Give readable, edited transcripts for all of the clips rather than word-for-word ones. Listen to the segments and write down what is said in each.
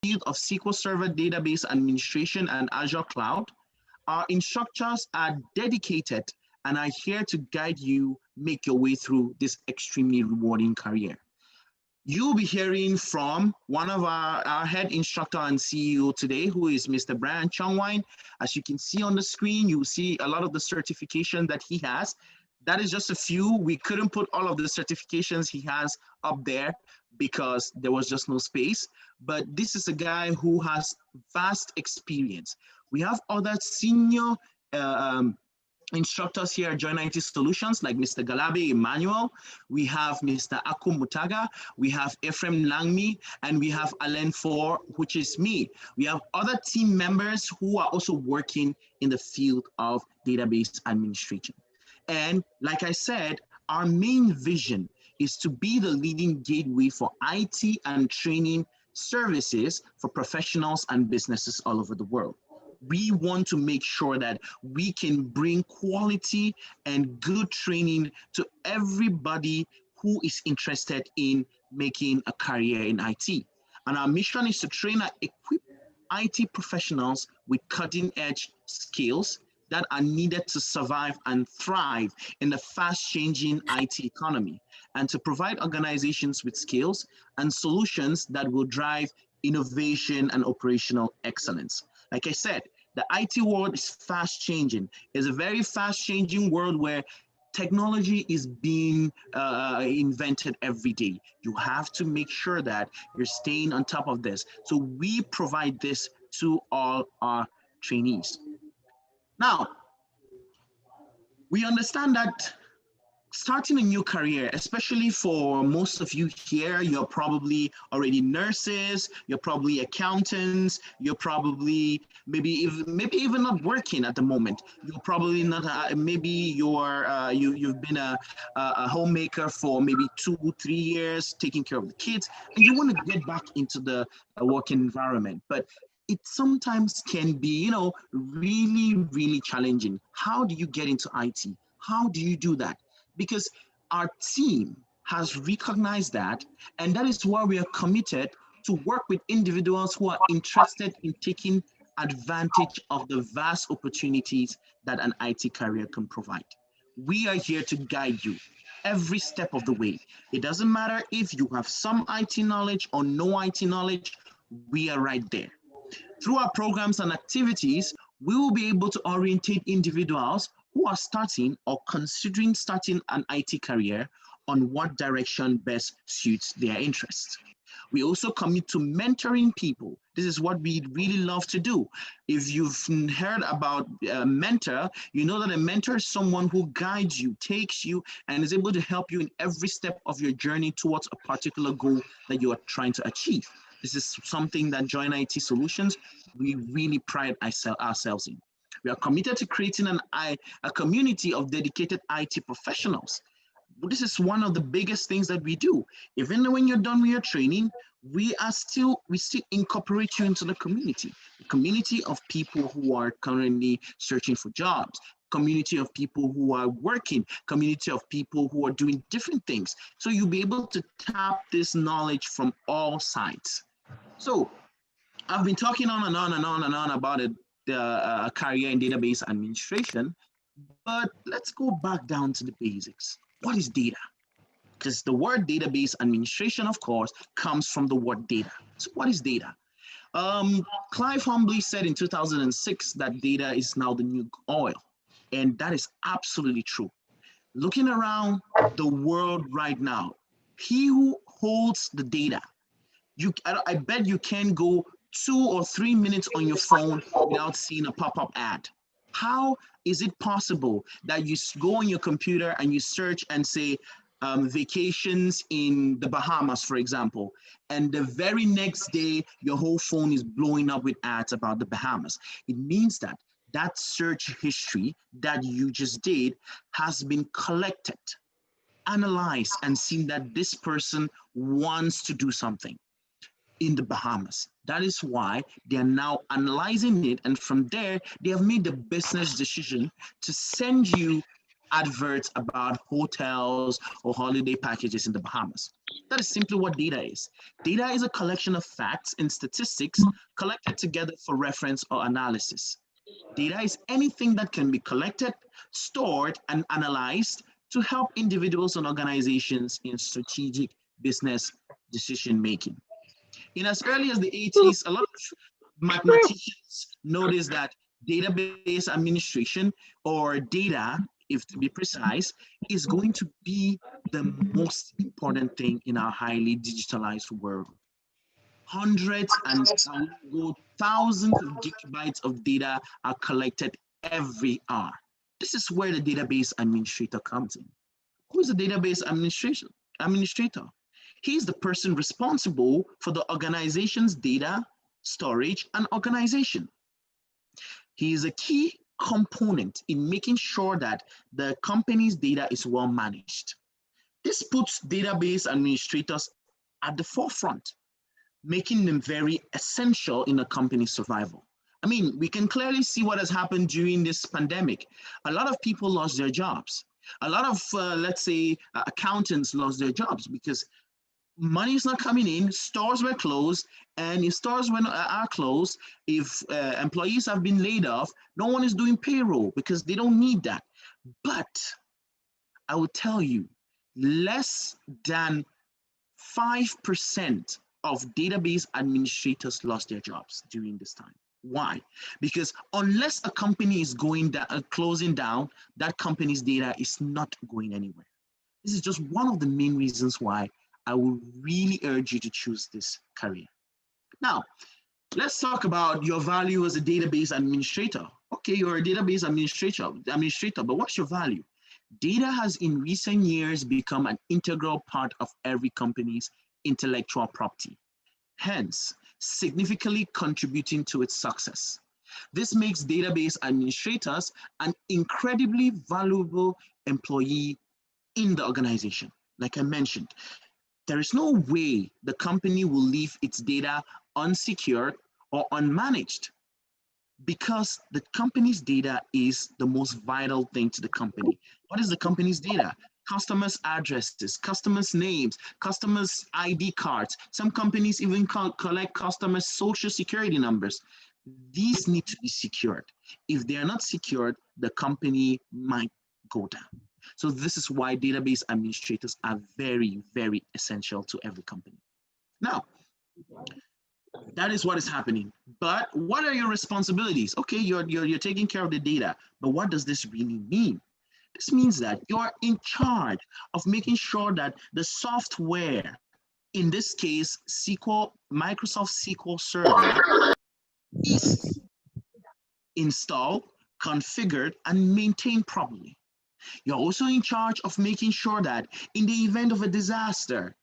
field of SQL Server Database Administration and Azure Cloud. Our instructors are dedicated and are here to guide you make your way through this extremely rewarding career. You'll be hearing from one of our head instructor and CEO today, who is Mr. Brian Chongwine. As you can see on the screen, you will see a lot of the certification that he has. That is just a few. We couldn't put all of the certifications he has up there because there was just no space. But this is a guy who has vast experience. We have other senior instructors here at Join IT Solutions, like Mr. Galabe Emmanuel, we have Mr. Aku Mutaga, we have Ephraim Langmi, and we have Alain Four, which is me. We have other team members who are also working in the field of database administration. And like I said, our main vision is to be the leading gateway for IT and training services for professionals and businesses all over the world. We want to make sure that we can bring quality and good training to everybody who is interested in making a career in IT. And our mission is to train and equip IT professionals with cutting-edge skills that are needed to survive and thrive in the fast-changing IT economy, and to provide organizations with skills and solutions that will drive innovation and operational excellence. Like I said, the IT world is fast changing. It's a very fast changing world where technology is being invented every day. You have to make sure that you're staying on top of this. So we provide this to all our trainees. Now, we understand that starting a new career, especially for most of you here, you're probably already nurses, you're probably accountants, you're probably maybe even not working at the moment. You're probably not. Maybe you've been a homemaker for maybe 2-3 years, taking care of the kids, and you want to get back into the working environment, but it sometimes can be, really challenging. How do you get into IT? How do you do that? Because our team has recognized that, and that is why we are committed to work with individuals who are interested in taking advantage of the vast opportunities that an IT career can provide. We are here to guide you every step of the way. It doesn't matter if you have some IT knowledge or no IT knowledge, we are right there. Through our programs and activities, we will be able to orientate individuals who are starting or considering starting an IT career on what direction best suits their interests. We also commit to mentoring people. This is what we really love to do. If you've heard about a mentor, you know that a mentor is someone who guides you, takes you, and is able to help you in every step of your journey towards a particular goal that you are trying to achieve. This is something that Join IT Solutions, we really pride ourselves in. We are committed to creating a community of dedicated IT professionals. This is one of the biggest things that we do. Even when you're done with your training, we still incorporate you into the community of people who are currently searching for jobs, community of people who are working, community of people who are doing different things. So you'll be able to tap this knowledge from all sides. So I've been talking on and on and on and on about it, the career in database administration, but let's go back down to the basics. What is data? Because the word database administration, of course, comes from the word data. So what is data? Clive humbly said in 2006 that data is now the new oil, and that is absolutely true. Looking around the world right now, he who holds the data, I bet you can go 2 or 3 minutes on your phone without seeing a pop-up ad. How is it possible that you go on your computer and you search and say vacations in the Bahamas, for example, and the very next day your whole phone is blowing up with ads about the Bahamas? It means that that search history that you just did has been collected, analyzed, and seen that this person wants to do something in the Bahamas. That is why they are now analyzing it, and from there they have made the business decision to send you adverts about hotels or holiday packages in the Bahamas. That is simply what data is. Data is a collection of facts and statistics collected together for reference or analysis. Data is anything that can be collected, stored, and analyzed to help individuals and organizations in strategic business decision making. In as early as the 80s, a lot of mathematicians noticed that database administration, or data, if to be precise, is going to be the most important thing in our highly digitalized world. Hundreds and thousands of gigabytes of data are collected every hour. This is where the database administrator comes in. Who is the database administrator? He's the person responsible for the organization's data, storage, and organization. He is a key component in making sure that the company's data is well managed. This puts database administrators at the forefront, making them very essential in a company's survival. I mean, we can clearly see what has happened during this pandemic. A lot of people lost their jobs. A lot of, let's say, accountants lost their jobs because money is not coming in, stores were closed, and if stores are closed, if employees have been laid off, no one is doing payroll because they don't need that. But I will tell you, less than 5% of database administrators lost their jobs during this time. Why? Because unless a company is closing down, that company's data is not going anywhere. This is just one of the main reasons why I will really urge you to choose this career. Now, let's talk about your value as a database administrator. Okay, you're a database administrator, but what's your value? Data has in recent years become an integral part of every company's intellectual property, hence significantly contributing to its success. This makes database administrators an incredibly valuable employee in the organization. Like I mentioned, there is no way the company will leave its data unsecured or unmanaged because the company's data is the most vital thing to the company. What is the company's data? Customers' addresses, customers' names, customers' ID cards. Some companies even collect customers' social security numbers. These need to be secured. If they are not secured, the company might go down. So this is why database administrators are very, very essential to every company. Now, that is what is happening. But what are your responsibilities? Okay, you're taking care of the data, but what does this really mean? This means that you're in charge of making sure that the software, in this case, Microsoft SQL Server, is installed, configured, and maintained properly. You're also in charge of making sure that in the event of a disaster,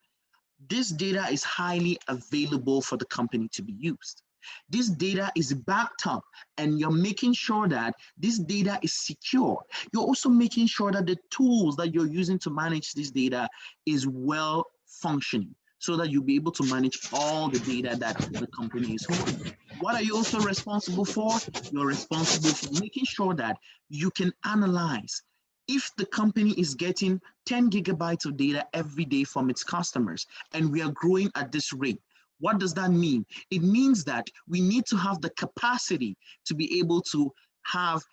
this data is highly available for the company to be used. This data is backed up and you're making sure that this data is secure. You're also making sure that the tools that you're using to manage this data is well functioning so that you'll be able to manage all the data that the company is holding. What are you also responsible for? You're responsible for making sure that you can analyze if the company is getting 10 gigabytes of data every day from its customers and we are growing at this rate. What does that mean? It means that we need to have the capacity to be able to have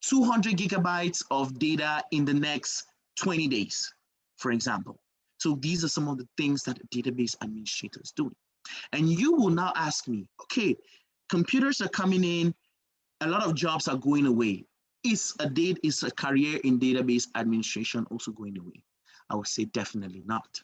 200 gigabytes of data in the next 20 days, for example. So these are some of the things that a database administrator is doing. And you will now ask me, okay, computers are coming in, a lot of jobs are going away. Is a career in database administration also going away? I would say definitely not.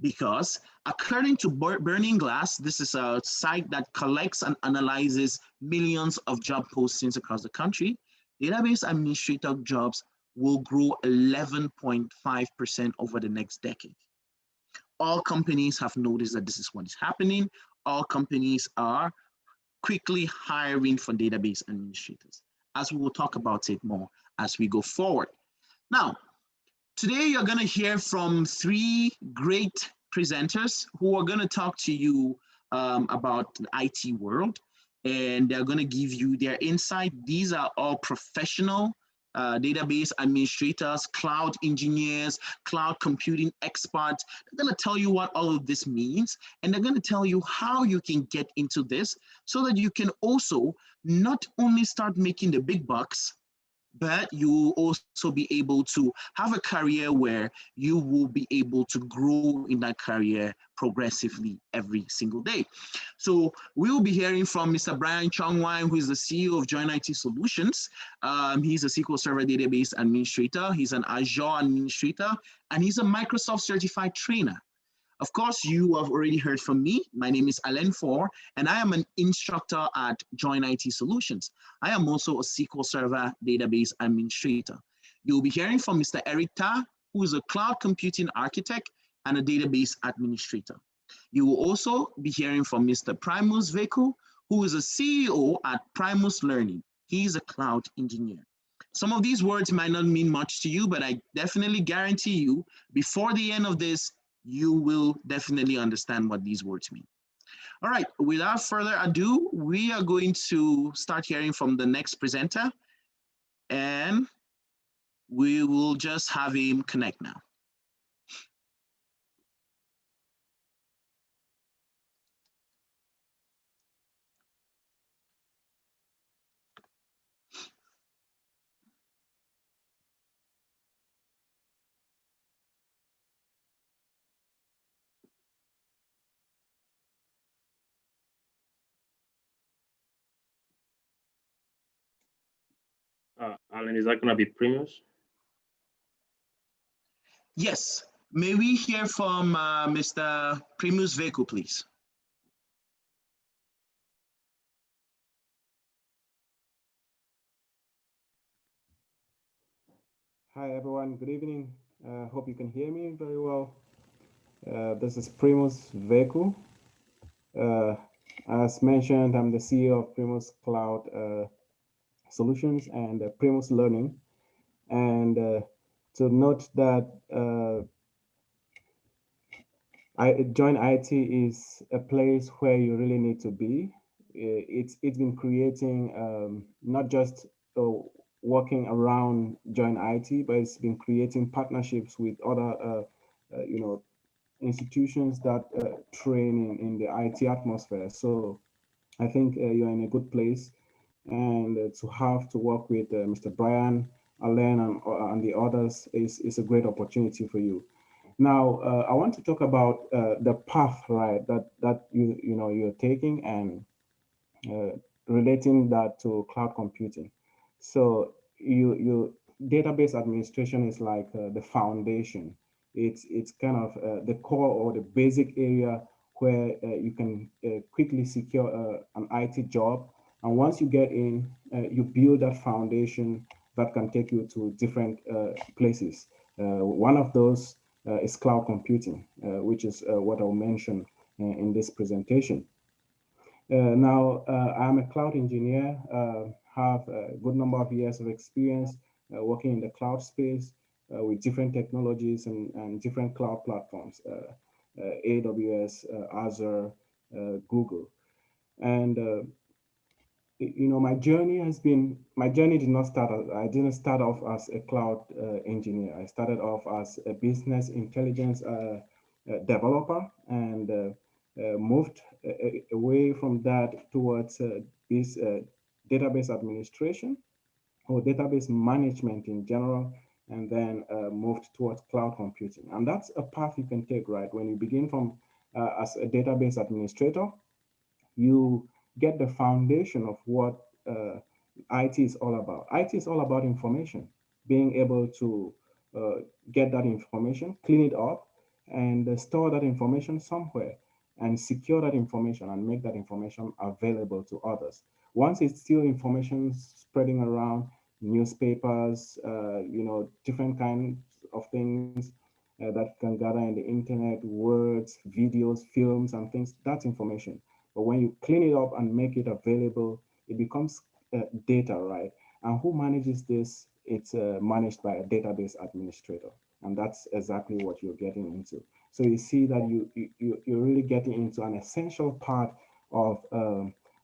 Because according to Burning Glass, this is a site that collects and analyzes millions of job postings across the country, database administrator jobs will grow 11.5% over the next decade. All companies have noticed that this is what is happening. All companies are quickly hiring for database administrators, as we will talk about it more as we go forward. Now, today you're going to hear from three great presenters who are going to talk to you about the IT world, and they're going to give you their insight. These are all professional database administrators, cloud engineers, cloud computing experts. They're going to tell you what all of this means, and they're going to tell you how you can get into this so that you can also not only start making the big bucks, but you will also be able to have a career where you will be able to grow in that career progressively every single day. So we will be hearing from Mr. Brian Chongwine, who is the CEO of Join IT Solutions. He's a SQL Server Database Administrator. He's an Azure Administrator, and he's a Microsoft Certified Trainer. Of course, you have already heard from me. My name is Alain Four, and I am an instructor at Join IT Solutions. I am also a SQL Server Database Administrator. You'll be hearing from Mr. Eric Ta, who is a cloud computing architect and a database administrator. You will also be hearing from Mr. Primus Veku, who is a CEO at Primus Learning. He's a cloud engineer. Some of these words might not mean much to you, but I definitely guarantee you, before the end of this, you will definitely understand what these words mean. All right, without further ado, we are going to start hearing from the next presenter, and we will just have him connect now. Alan, is that going to be Primus? Yes. May we hear from Mr. Primus Veku, please? Hi, everyone. Good evening. Hope you can hear me very well. This is Primus Veku. As mentioned, I'm the CEO of Primus Cloud Solutions and Primus Learning. And to note that Join IT is a place where you really need to be. It's been creating not just working around Join IT, but it's been creating partnerships with other institutions that train in the IT atmosphere. So I think you're in a good place, and to have to work with Mr. Brian, Alain, and the others is a great opportunity for you. Now, I want to talk about the path, right, that you're taking, and relating that to cloud computing. So you database administration is like the foundation. It's kind of the core or the basic area where you can quickly secure an IT job. And once you get in, you build that foundation that can take you to different places. One of those is cloud computing, which is what I'll mention in this presentation. Now, I'm a cloud engineer, have a good number of years of experience working in the cloud space with different technologies and different cloud platforms, AWS, Azure, Google. And my journey did not start, I didn't start off as a cloud engineer. I started off as a business intelligence developer, and moved away from that towards this database administration or database management in general, and then moved towards cloud computing. And that's a path you can take, right? When you begin from as a database administrator, you get the foundation of what IT is all about. IT is all about information, being able to get that information, clean it up, and store that information somewhere, and secure that information and make that information available to others. Once it's still information spreading around, newspapers, different kinds of things that you can gather in the internet, words, videos, films, and things, that's information. But when you clean it up and make it available, it becomes data, right? And who manages this? It's managed by a database administrator. And that's exactly what you're getting into. So you see that you're really getting into an essential part of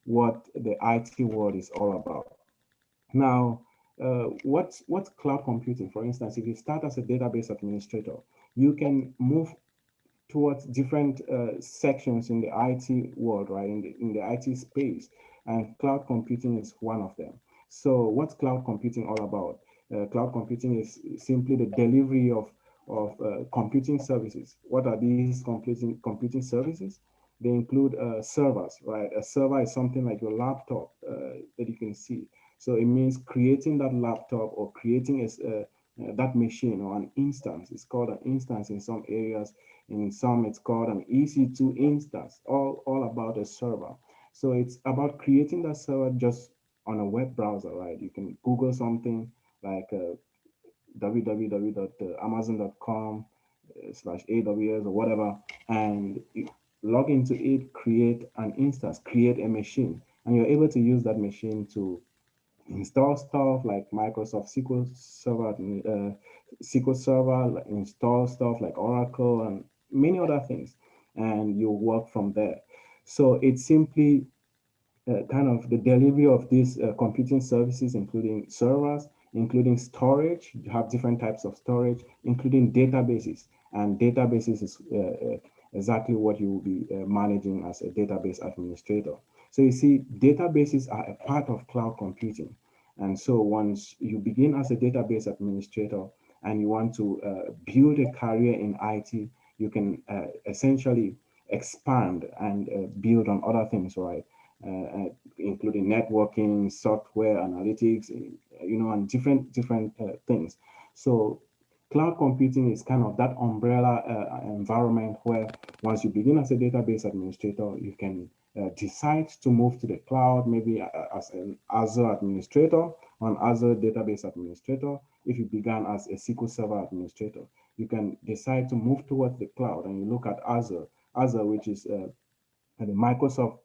what the IT world is all about. Now, what's cloud computing? For instance, if you start as a database administrator, you can move towards different sections in the IT world, right? In the IT space, and cloud computing is one of them. So, what's cloud computing all about? Cloud computing is simply the delivery of computing services. What are these computing services? They include servers, right? A server is something like your laptop that you can see. So it means creating that laptop or creating that machine or an instance. It's called an instance in some areas. In some, it's called an EC2 instance, all about a server. So it's about creating that server just on a web browser, right? You can Google something like www.amazon.com/AWS or whatever, and you log into it, create an instance, create a machine, and you're able to use that machine to install stuff like Microsoft SQL Server, like install stuff like Oracle and many other things, and you work from there. So it's simply kind of the delivery of these computing services, including servers, including storage. You have different types of storage, including databases. And databases is exactly what you will be managing as a database administrator. So you see, databases are a part of cloud computing. And so once you begin as a database administrator and you want to build a career in IT, you can essentially expand and build on other things, right? Including networking, software analytics, and different things. So cloud computing is kind of that umbrella environment where once you begin as a database administrator, you can decide to move to the cloud, maybe as an Azure administrator, or an Azure database administrator. If you began as a SQL Server administrator, you can decide to move towards the cloud, and you look at Azure, which is the Microsoft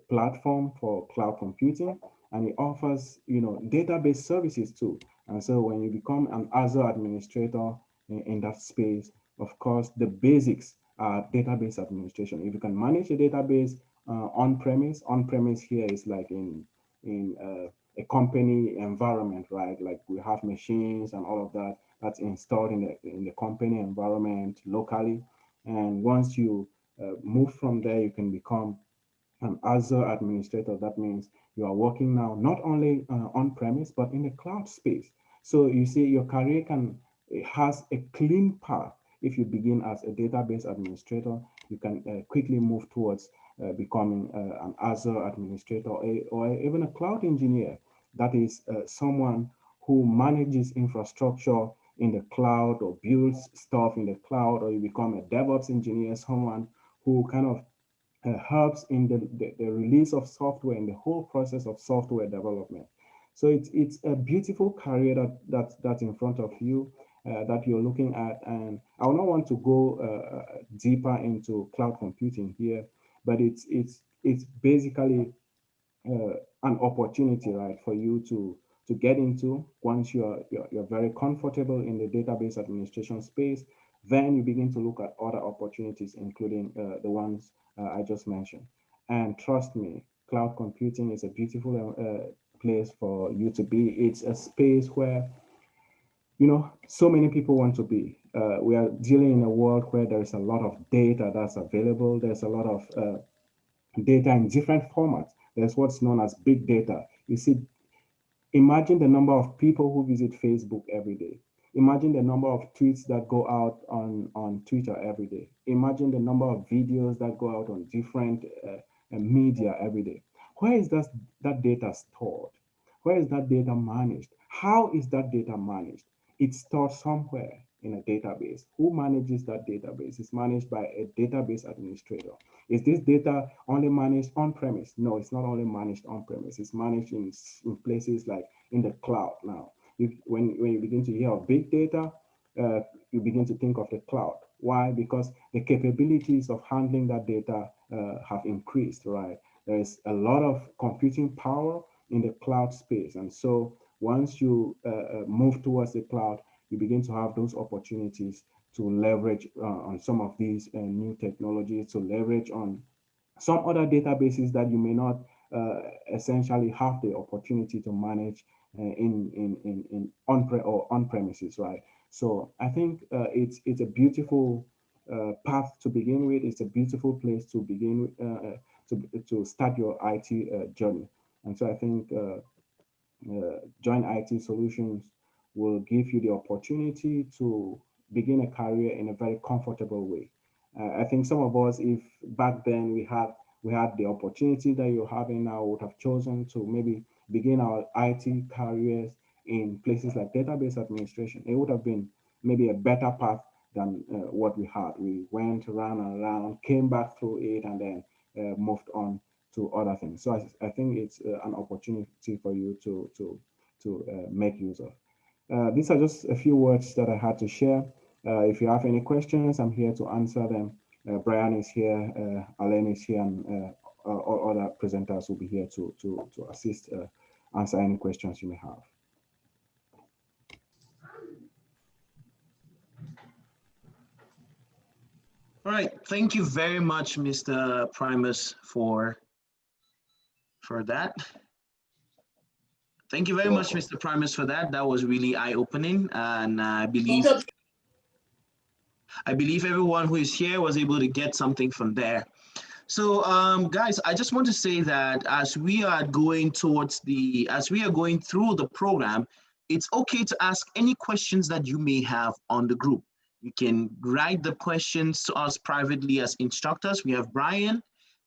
platform for cloud computing, and it offers database services too. And so when you become an Azure administrator in that space, of course, the basics are database administration. If you can manage a database on premise here is like in a company environment, right? Like we have machines and all of that that's installed in the company environment locally. And once you move from there, you can become an Azure administrator. That means you are working now not only on premise but in the cloud space. So you see, your career it has a clean path. If you begin as a database administrator, you can quickly move towards becoming an Azure administrator or even a cloud engineer. That is someone who manages infrastructure in the cloud or builds stuff in the cloud, or you become a DevOps engineer, someone who kind of helps in the release of software and the whole process of software development. So it's a beautiful career that's in front of you that you're looking at. And I will not want to go deeper into cloud computing here, but it's basically an opportunity, right, for you to get into once you're very comfortable in the database administration space. Then you begin to look at other opportunities, including the ones I just mentioned. And trust me, cloud computing is a beautiful place for you to be. It's a space where so many people want to be. We are dealing in a world where there is a lot of data that's available. There's a lot of data in different formats. There's what's known as big data. You see, imagine the number of people who visit Facebook every day. Imagine the number of tweets that go out on Twitter every day. Imagine the number of videos that go out on different media every day. Where is that data stored? Where is that data managed? How is that data managed? It's stored somewhere in a database. Who manages that database? It's managed by a database administrator. Is this data only managed on premise? No, it's not only managed on premise. It's managed in places like in the cloud now. When you begin to hear of big data, you begin to think of the cloud. Why? Because the capabilities of handling that data have increased, right? There is a lot of computing power in the cloud space. And so once you move towards the cloud, you begin to have those opportunities to leverage on some of these new technologies, to leverage on some other databases that you may not essentially have the opportunity to manage in on premises, right? So I think it's a beautiful path to begin with. It's a beautiful place to begin to start your IT journey. And so I think Joint IT Solutions will give you the opportunity to begin a career in a very comfortable way. I think some of us, if back then we had the opportunity that you're having now, would have chosen to maybe begin our IT careers in places like database administration. It would have been maybe a better path than what we had. We went round and round, came back through it, and then moved on to other things. So I think it's an opportunity for you to make use of. These are just a few words that I had to share. If you have any questions, I'm here to answer them. Brian is here, Alain is here, and all other presenters will be here to assist, answer any questions you may have. All right, thank you very much, Mr. Primus, for that. Thank you very much, Mr. Primus, for that. That was really eye-opening, and I believe everyone who is here was able to get something from there. So, guys, I just want to say that as we are going through the program, it's okay to ask any questions that you may have on the group. You can write the questions to us privately as instructors. We have Brian,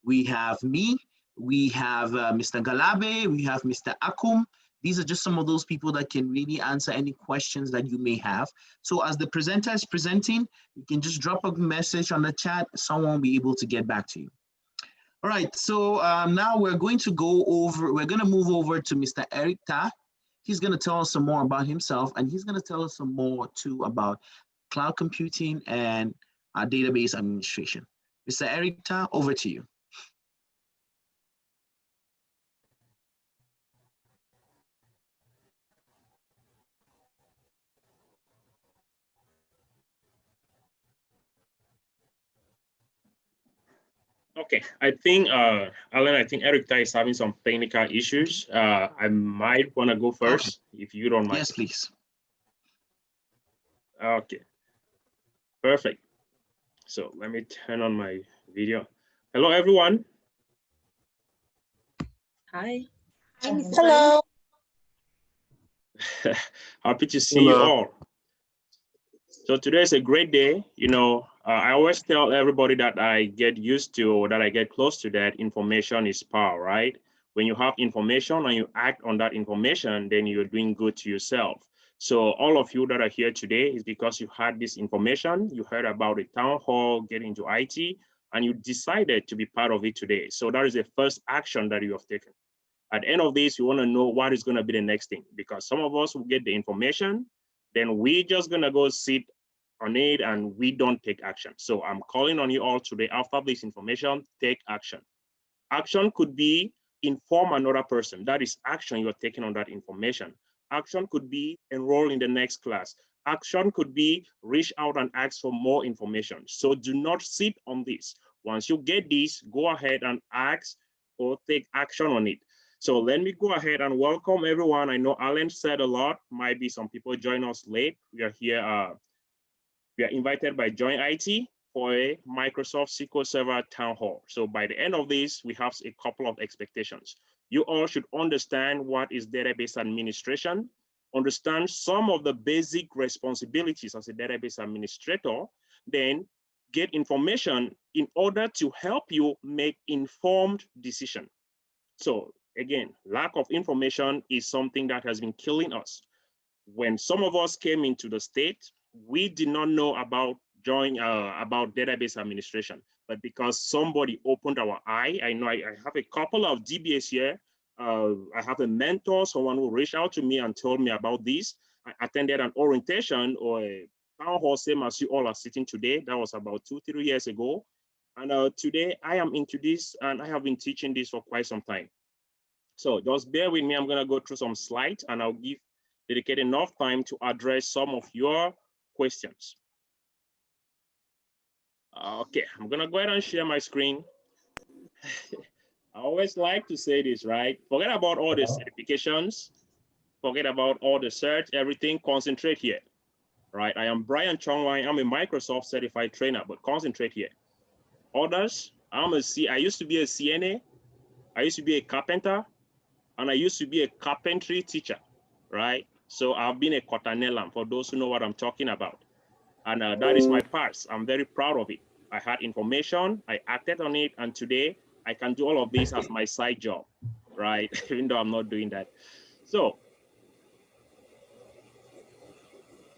we have me, we have Mr. Galabe, we have Mr. Akum. These are just some of those people that can really answer any questions that you may have. So as the presenter is presenting, you can just drop a message on the chat. Someone will be able to get back to you. All right, so now we're going to move over to Mr. Eric Ta. He's going to tell us some more about himself, and he's going to tell us some more too about cloud computing and database administration. Mr. Eric Ta, over to you. Okay, I think, Alan, I think Eric is having some technical issues. I might want to go first, if you don't mind. Yes, please. Okay, perfect. So let me turn on my video. Hello, everyone. Hi. Hello. Happy to see you all. So today is a great day. You know, I always tell everybody that I get used to, or that I get close to, that information is power, right? When you have information and you act on that information, then you're doing good to yourself. So all of you that are here today is because you had this information, you heard about the town hall, get into IT, and you decided to be part of it today. So that is the first action that you have taken. At the end of this, you want to know what is going to be the next thing, because some of us will get the information, then we're just going to go sit on it and we don't take action. So I'm calling on you all today, after this information, take action. Action could be inform another person. That is action you're taking on that information. Action could be enroll in the next class. Action could be reach out and ask for more information. So do not sit on this. Once you get this, go ahead and ask or take action on it. So let me go ahead and welcome everyone. I know Alan said a lot. Might be some people join us late. We are here. We are invited by Joint IT for a Microsoft SQL Server Town Hall. So by the end of this, we have a couple of expectations. You all should understand what is database administration, understand some of the basic responsibilities as a database administrator, then get information in order to help you make informed decision. So again, lack of information is something that has been killing us. When some of us came into the state, we did not know about database administration, but because somebody opened our eye. I know I have a couple of DBAs here. I have a mentor, someone who reached out to me and told me about this. I attended an orientation or a town hall, same as you all are sitting today. That was about 2-3 years ago. And today I am into this, and I have been teaching this for quite some time. So just bear with me. I'm going to go through some slides, and I'll dedicate enough time to address some of your questions. Okay, I'm going to go ahead and share my screen. I always like to say this, right? Forget about all the certifications. Forget about all the search, everything, concentrate here, right? I am Brian Chongwai. I'm a Microsoft certified trainer, but concentrate here. Others, I used to be a CNA, I used to be a carpenter, and I used to be a carpentry teacher, right? So I've been a Cotanelam, for those who know what I'm talking about. And that is my past. I'm very proud of it. I had information, I acted on it, and today I can do all of this as my side job, right? Even though I'm not doing that. So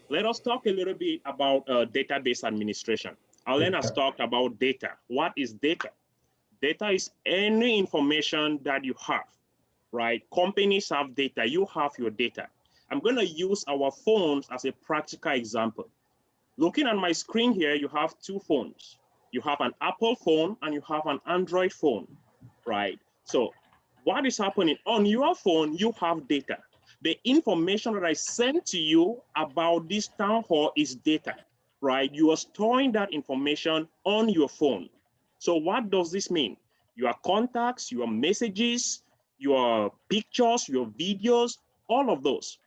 let us talk a little bit about database administration. Alan has talked about data. What is data? Data is any information that you have, right? Companies have data, you have your data. I'm gonna use our phones as a practical example. Looking at my screen here, you have two phones. You have an Apple phone and you have an Android phone, right? So what is happening on your phone, you have data. The information that I sent to you about this town hall is data, right? You are storing that information on your phone. So what does this mean? Your contacts, your messages, your pictures, your videos, all of those,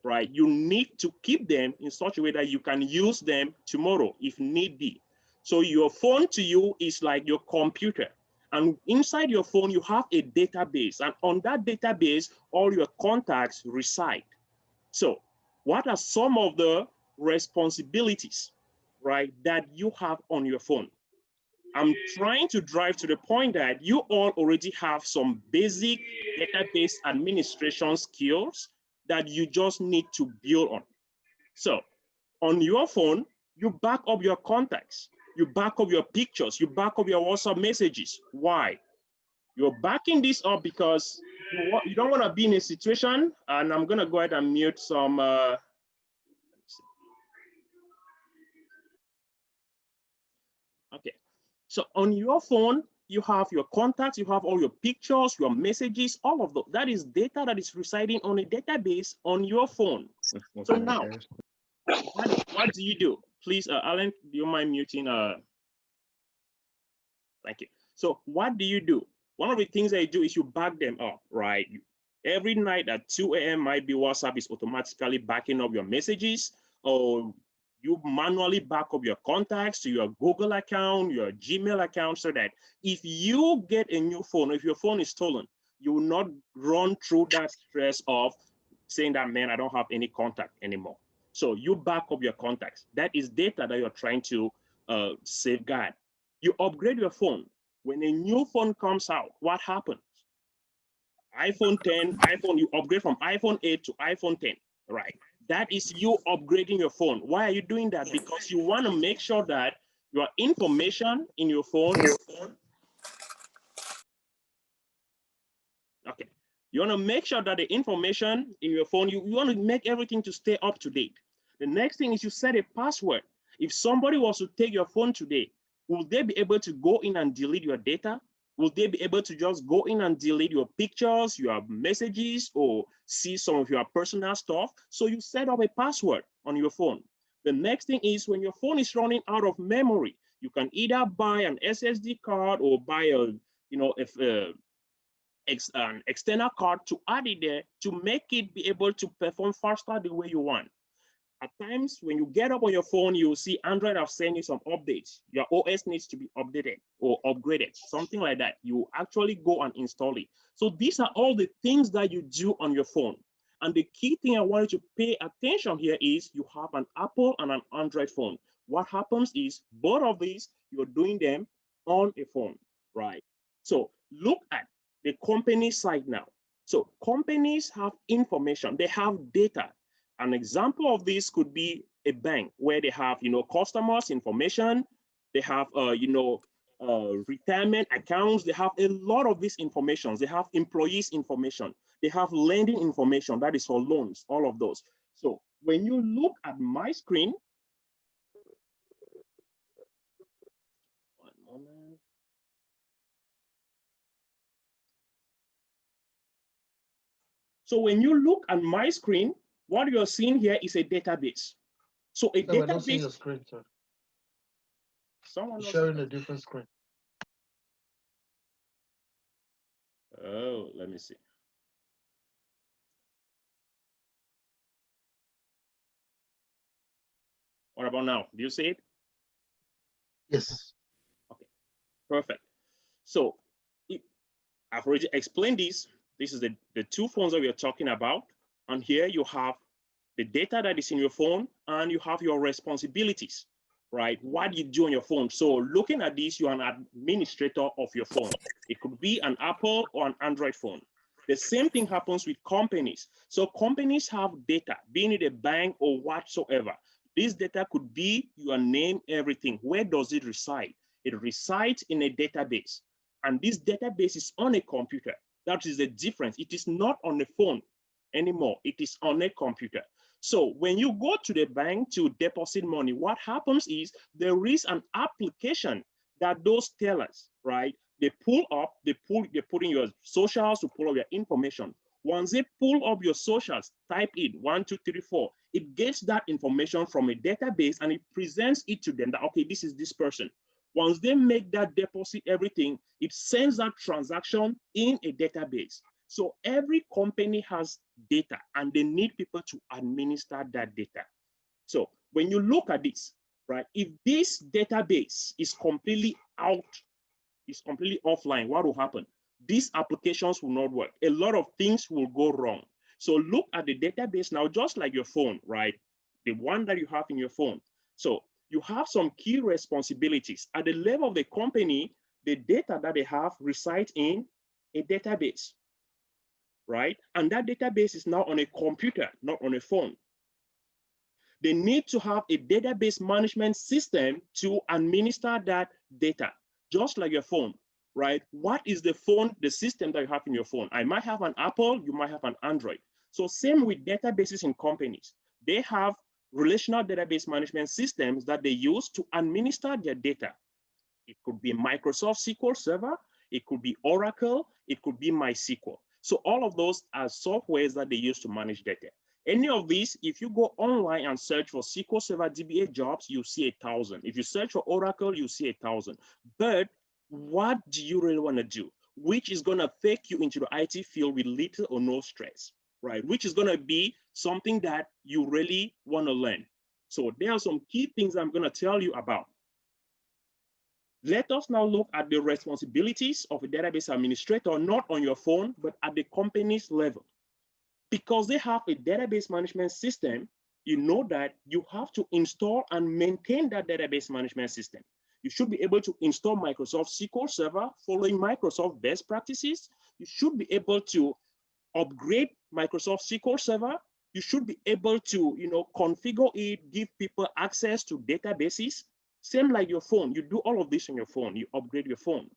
right? You need to keep them in such a way that you can use them tomorrow if need be. So your phone to you is like your computer. And inside your phone, you have a database. And on that database, all your contacts reside. So what are some of the responsibilities, right, that you have on your phone? I'm trying to drive to the point that you all already have some basic database administration skills that you just need to build on. So on your phone, you back up your contacts, you back up your pictures, you back up your WhatsApp messages. Why? You're backing this up because you don't want to be in a situation, and I'm going to go ahead and mute some. Okay. So on your phone, you have your contacts, you have all your pictures, your messages, all of those. That is data that is residing on a database on your phone. So now, what do you do? Please, Alan, do you mind muting? Thank you. So what do you do? One of the things that you do is you back them up, right? Every night at 2 a.m. might be WhatsApp is automatically backing up your messages, or you manually back up your contacts to your Google account, your Gmail account, so that if you get a new phone, or if your phone is stolen, you will not run through that stress of saying that, man, I don't have any contact anymore. So you back up your contacts. That is data that you're trying to safeguard. You upgrade your phone. When a new phone comes out, what happens? iPhone 10, you upgrade from iPhone 8 to iPhone 10, right? That is you upgrading your phone. Why are you doing that? Because you want to make sure that your information in your phone, okay, you want to make sure that the information in your phone, you want to make everything to stay up to date. The next thing is you set a password. If somebody was to take your phone today, will they be able to go in and delete your data? Will they be able to just go in and delete your pictures, your messages, or see some of your personal stuff? So you set up a password on your phone. The next thing is when your phone is running out of memory, you can either buy an SSD card or buy an external card to add it there to make it be able to perform faster the way you want. At times, when you get up on your phone, you'll see Android have sent you some updates. Your OS needs to be updated or upgraded, something like that. You actually go and install it. So these are all the things that you do on your phone. And the key thing I want you to pay attention here is you have an Apple and an Android phone. What happens is both of these, you're doing them on a phone, right? So look at the company side now. So companies have information, they have data. An example of this could be a bank where they have, customers information, they have, retirement accounts, they have a lot of these information. They have employees information, they have lending information, that is for loans, all of those. So when you look at my screen, one moment. So when you look at my screen, what you're seeing here is a database. So a database. I don't see your screen, sir. Someone sharing a different screen. Oh, let me see. about now? Do you see it? Yes. Okay, perfect. So I've already explained this. This is the two phones that we are talking about. And here you have the data that is in your phone and you have your responsibilities, right? What you do on your phone. So looking at this, you're an administrator of your phone. It could be an Apple or an Android phone. The same thing happens with companies. So companies have data, being it a bank or whatsoever. This data could be your name, everything. Where does it reside? It resides in a database. And this database is on a computer. That is the difference. It is not on the phone anymore. It is on a computer. So when you go to the bank to deposit money, what happens is there is an application that those tellers, right? They pull up, they put in your socials to pull up your information. Once they pull up your socials, type in 1, 2, 3, 4, it gets that information from a database and it presents it to them that, okay, this is this person. Once they make that deposit, everything, it sends that transaction in a database. So every company has data and they need people to administer that data. So when you look at this, right, if this database is completely out, is completely offline, what will happen? These applications will not work. A lot of things will go wrong. So look at the database now, just like your phone, right? The one that you have in your phone. So you have some key responsibilities. At the level of the company, the data that they have resides in a database, right? And that database is now on a computer, not on a phone. They need to have a database management system to administer that data, just like your phone, right? What is the phone, the system that you have in your phone? I might have an Apple, you might have an Android. So same with databases in companies. They have relational database management systems that they use to administer their data. It could be Microsoft SQL Server, it could be Oracle, it could be MySQL. So all of those are softwares that they use to manage data. Any of these, if you go online and search for SQL Server DBA jobs, you see 1,000. If you search for Oracle, you see 1,000. But what do you really want to do? Which is going to take you into the IT field with little or no stress, right? Which is going to be something that you really want to learn. So there are some key things I'm going to tell you about. Let us now look at the responsibilities of a database administrator, not on your phone, but at the company's level. Because they have a database management system, you know that you have to install and maintain that database management system. You should be able to install Microsoft SQL Server following Microsoft best practices. You should be able to upgrade Microsoft SQL Server. You should be able to, configure it, give people access to databases. Same like your phone, you do all of this on your phone, you upgrade your phone.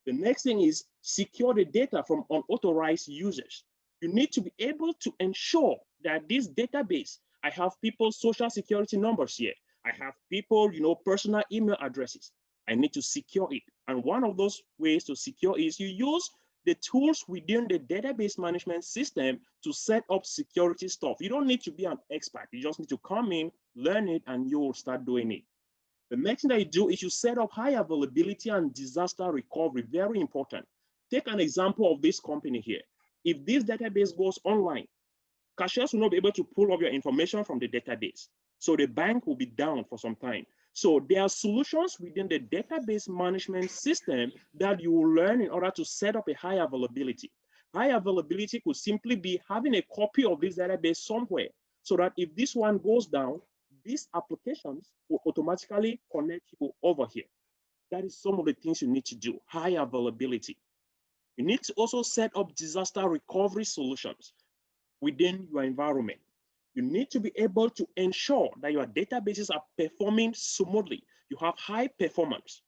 The next thing is secure the data from unauthorized users. You need to be able to ensure that this database, I have people's social security numbers here. I have people, personal email addresses. I need to secure it. And one of those ways to secure is you use the tools within the database management system to set up security stuff. You don't need to be an expert. You just need to come in, learn it, and you will start doing it. The next thing that you do is you set up high availability and disaster recovery, very important. Take an example of this company here. If this database goes online, cashiers will not be able to pull up your information from the database. So the bank will be down for some time. So there are solutions within the database management system that you will learn in order to set up a high availability. High availability could simply be having a copy of this database somewhere so that if this one goes down, these applications will automatically connect you over here. That is some of the things you need to do, high availability. You need to also set up disaster recovery solutions within your environment. You need to be able to ensure that your databases are performing smoothly. You have high performance.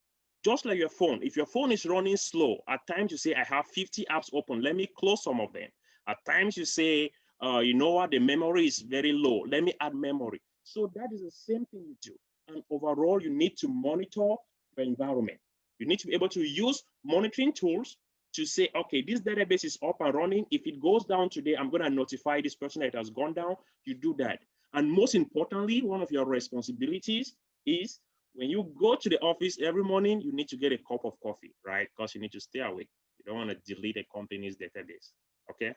Just like your phone, if your phone is running slow, at times you say, I have 50 apps open, let me close some of them. At times you say, you know what, the memory is very low, let me add memory. So that is the same thing you do. And overall, you need to monitor your environment. You need to be able to use monitoring tools to say, okay, this database is up and running. If it goes down today, I'm going to notify this person that it has gone down. You do that. And most importantly, one of your responsibilities is when you go to the office every morning, you need to get a cup of coffee, right? Because you need to stay awake. You don't want to delete a company's database, okay?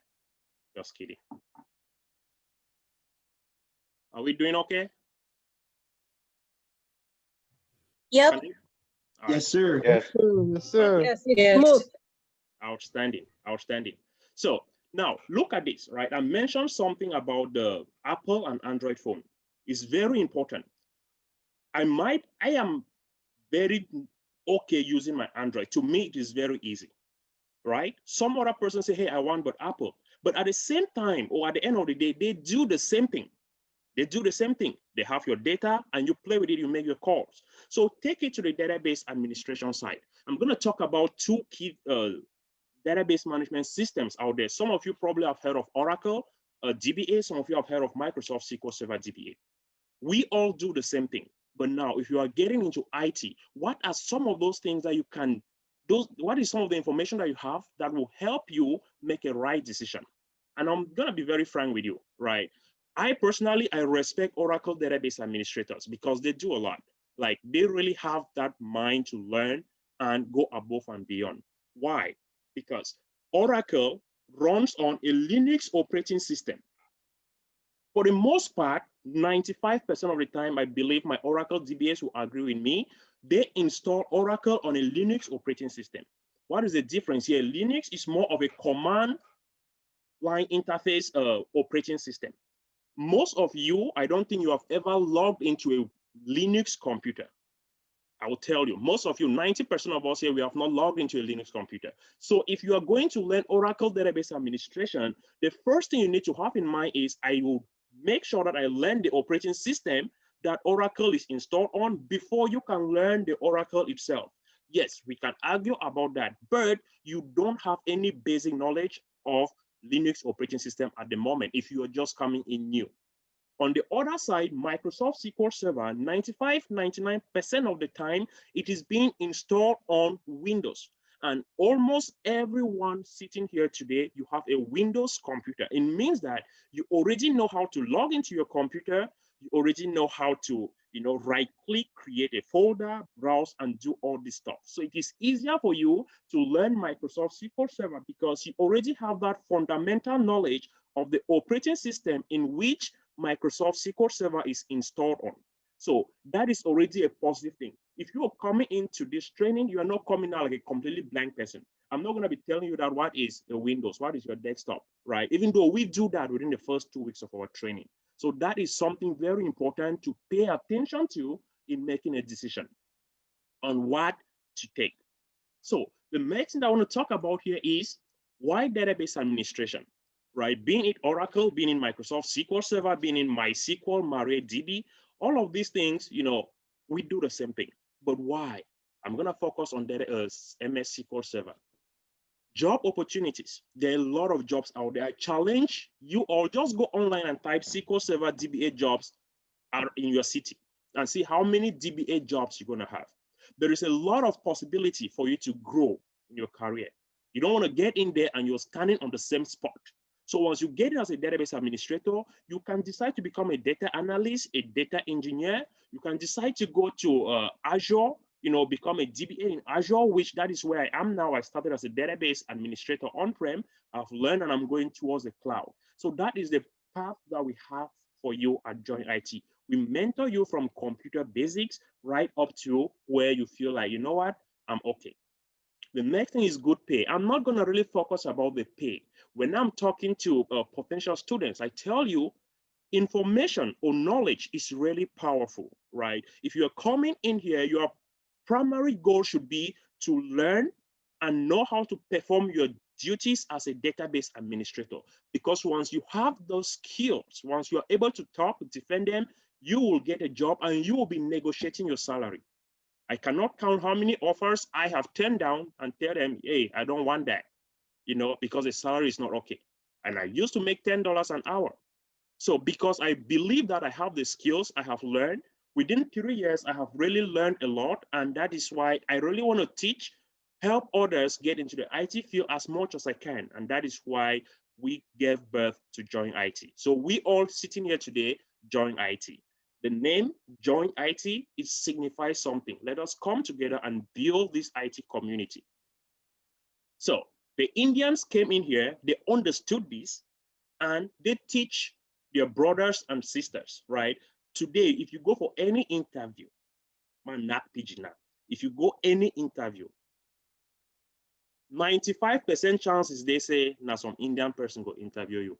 Just kidding. Are we doing okay? Yep. All right. Yes, sir. Yes. Yes, sir. Yes, it's smooth. Outstanding, outstanding. So now look at this, right? I mentioned something about the Apple and Android phone. It's very important. I am very okay using my Android. To me, it is very easy, right? Some other person say, hey, I want but Apple. But at the same time, or at the end of the day, they do the same thing. They do the same thing. They have your data and you play with it, you make your calls. So take it to the database administration side. I'm going to talk about two key database management systems out there. Some of you probably have heard of Oracle DBA. Some of you have heard of Microsoft SQL Server DBA. We all do the same thing. But now, if you are getting into IT, what are some of those things that you can do? What is some of the information that you have that will help you make a right decision? And I'm going to be very frank with you, right? I personally respect Oracle database administrators because they do a lot. Like they really have that mind to learn and go above and beyond. Why? Because Oracle runs on a Linux operating system. For the most part, 95% of the time, I believe my Oracle DBAs will agree with me, they install Oracle on a Linux operating system. What is the difference here? Linux is more of a command line interface operating system. Most of you, I don't think you have ever logged into a Linux computer. I will tell you, most of you, 90% of us here, we have not logged into a Linux computer. So if you are going to learn Oracle database administration, the first thing you need to have in mind is I will make sure that I learn the operating system that Oracle is installed on before you can learn the Oracle itself. Yes, we can argue about that, but you don't have any basic knowledge of Linux operating system at the moment if you are just coming in new. On the other side, Microsoft SQL Server, 99% of the time, it is being installed on Windows. And almost everyone sitting here today, you have a Windows computer. It means that you already know how to log into your computer. You already know how to, right-click, create a folder, browse, and do all this stuff. So it is easier for you to learn Microsoft SQL Server because you already have that fundamental knowledge of the operating system in which Microsoft SQL Server is installed on. So that is already a positive thing. If you are coming into this training, you are not coming out like a completely blank person. I'm not going to be telling you that what is a Windows, what is your desktop, right? Even though we do that within the first 2 weeks of our training. So that is something very important to pay attention to in making a decision on what to take. So the next thing I want to talk about here is why database administration, right? Being it Oracle, being in Microsoft SQL Server, being in MySQL, MariaDB, all of these things, we do the same thing. But why? I'm going to focus on MS SQL Server. Job opportunities. There are a lot of jobs out there. I challenge you all, just go online and type SQL Server DBA jobs are in your city and see how many DBA jobs you're going to have. There is a lot of possibility for you to grow in your career. You don't want to get in there and you're standing on the same spot. So once you get in as a database administrator, you can decide to become a data analyst, a data engineer. You can decide to go to Azure, become a DBA in Azure, which that is where I am now. I started as a database administrator on-prem. I've learned and I'm going towards the cloud. So that is the path that we have for you at Join IT. We mentor you from computer basics right up to where you feel like, you know what, I'm okay. The next thing is good pay. I'm not going to really focus about the pay. When I'm talking to potential students, I tell you, information or knowledge is really powerful, right? If you're coming in here, your primary goal should be to learn and know how to perform your duties as a database administrator. Because once you have those skills, once you're able to talk, defend them, you will get a job and you will be negotiating your salary. I cannot count how many offers I have turned down and tell them, hey, I don't want that, because the salary is not okay. And I used to make $10 an hour. So because I believe that I have the skills I have learned, within 3 years, I have really learned a lot. And that is why I really want to teach, help others get into the IT field as much as I can. And that is why we gave birth to Join IT. So we all sitting here today, Join IT. The name Join IT, it signifies something. Let us come together and build this IT community. So the Indians came in here, they understood this, and they teach their brothers and sisters, right? Today, if you go for any interview, man not pigeon. If you go any interview, 95% chances they say now some Indian person go interview you,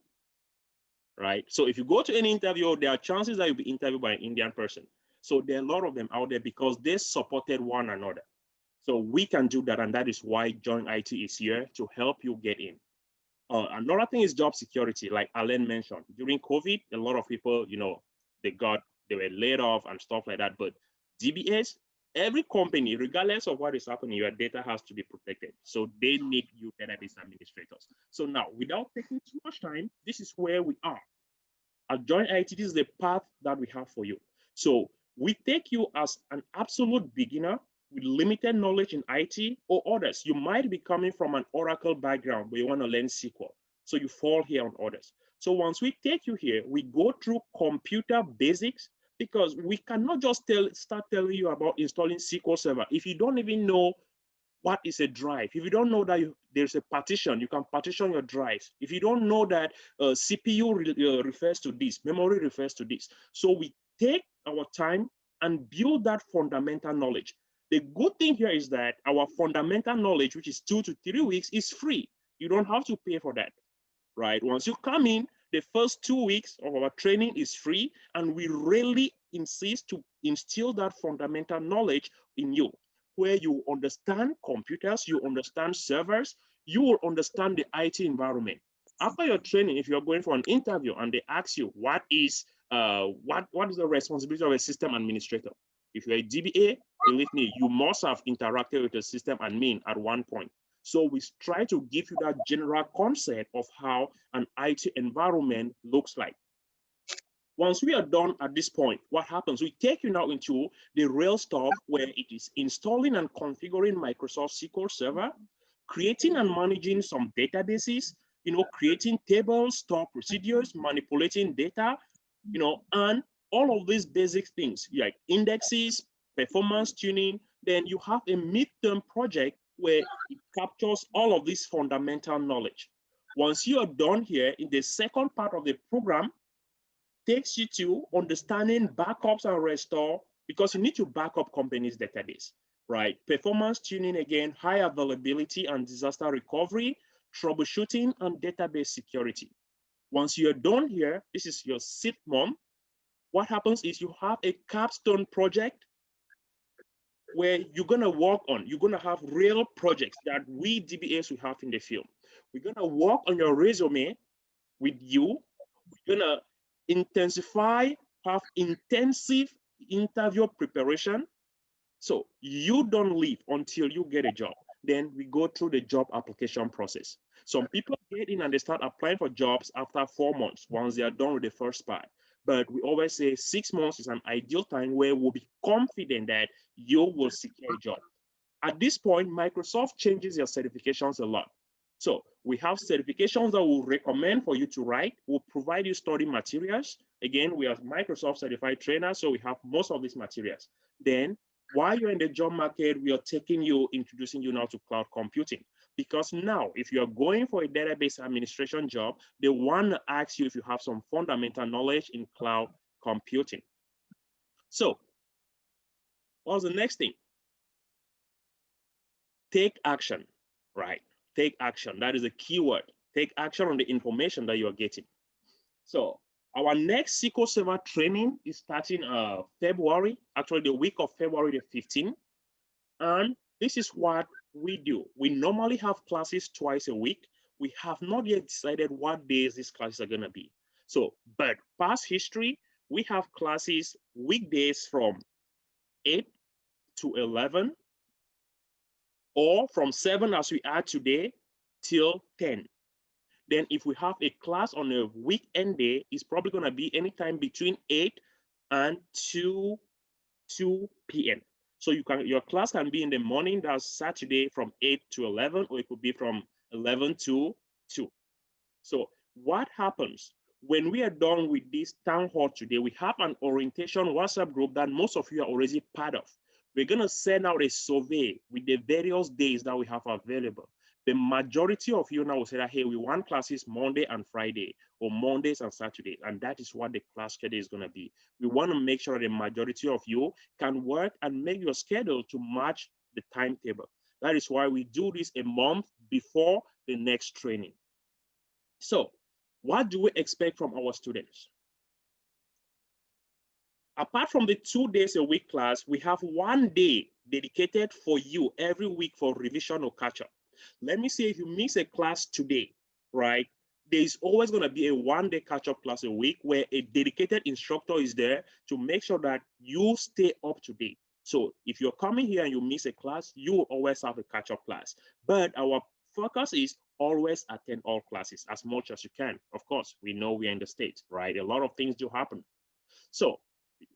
right? So if you go to any interview, there are chances that you'll be interviewed by an Indian person. So there are a lot of them out there because they supported one another. So we can do that, and that is why Join IT is here to help you get in. Another thing is job security, like Alan mentioned. During COVID, a lot of people, they were laid off and stuff like that. But DBAs, every company, regardless of what is happening, your data has to be protected. So they need you database administrators. So now, without taking too much time, this is where we are. At Join IT, this is the path that we have for you. So we take you as an absolute beginner with limited knowledge in IT or others. You might be coming from an Oracle background, but you want to learn SQL. So you fall here on others. So once we take you here, we go through computer basics because we cannot just start telling you about installing SQL Server if you don't even know what is a drive. If you don't know that there's a partition, you can partition your drives. If you don't know that CPU refers to this, memory refers to this. So we take our time and build that fundamental knowledge. The good thing here is that our fundamental knowledge, which is 2 to 3 weeks, is free. You don't have to pay for that, right? Once you come in, the first 2 weeks of our training is free, and we really insist to instill that fundamental knowledge in you, where you understand computers, you understand servers, you will understand the IT environment. After your training, if you're going for an interview and they ask you what is the responsibility of a system administrator, if you're a DBA, believe me, you must have interacted with a system admin at one point. So we try to give you that general concept of how an IT environment looks like. Once we are done at this point, what happens? We take you now into the real stuff where it is installing and configuring Microsoft SQL Server, creating and managing some databases, creating tables, store procedures, manipulating data, and all of these basic things like indexes, performance tuning. Then you have a midterm project where it captures all of this fundamental knowledge. Once you are done here, in the second part of the program, takes you to understanding backups and restore, because you need to back up company's database, right? Performance tuning again, high availability and disaster recovery, troubleshooting, and database security. Once you're done here, this is your 6th month. What happens is you have a capstone project where you're gonna work on, you're gonna have real projects that we DBAs will have in the field. We're gonna work on your resume with you. We're gonna have intensive interview preparation. So you don't leave until you get a job. Then we go through the job application process. Some people get in and they start applying for jobs after 4 months once they are done with the first part. But we always say 6 months is an ideal time where we'll be confident that you will secure a job. At this point, Microsoft changes their certifications a lot. So we have certifications that we'll recommend for you to write. We'll provide you study materials. Again, we are Microsoft certified trainers, so we have most of these materials. Then while you're in the job market, we are introducing you now to cloud computing. Because now, if you're going for a database administration job, they want to ask you if you have some fundamental knowledge in cloud computing. So what's the next thing? Take action, right? Take action. That is a key word. Take action on the information that you are getting. So our next SQL Server training is starting February, actually the week of February the 15th. And this is what we do. We normally have classes twice a week. We have not yet decided what days these classes are going to be. So, but past history, we have classes weekdays from 8 to 11, or from 7 as we are today till 10. Then if we have a class on a weekend day, it's probably going to be anytime between 8 and 2 p.m. So your class can be in the morning, that's Saturday from 8 to 11, or it could be from 11 to 2. So what happens when we are done with this town hall today? We have an orientation WhatsApp group that most of you are already part of. We're going to send out a survey with the various days that we have available. The majority of you now will say that, hey, we want classes Monday and Friday, or Mondays and Saturdays, and that is what the class schedule is going to be. We want to make sure that the majority of you can work and make your schedule to match the timetable. That is why we do this a month before the next training. So what do we expect from our students? Apart from the 2 days a week class, we have 1 day dedicated for you every week for revision or catch-up. Let me say, if you miss a class today, right, there's always going to be a 1 day catch-up class a week where a dedicated instructor is there to make sure that you stay up to date. So if you're coming here and you miss a class, you will always have a catch-up class. But our focus is always attend all classes as much as you can. Of course, we know we're in the States, right? A lot of things do happen. So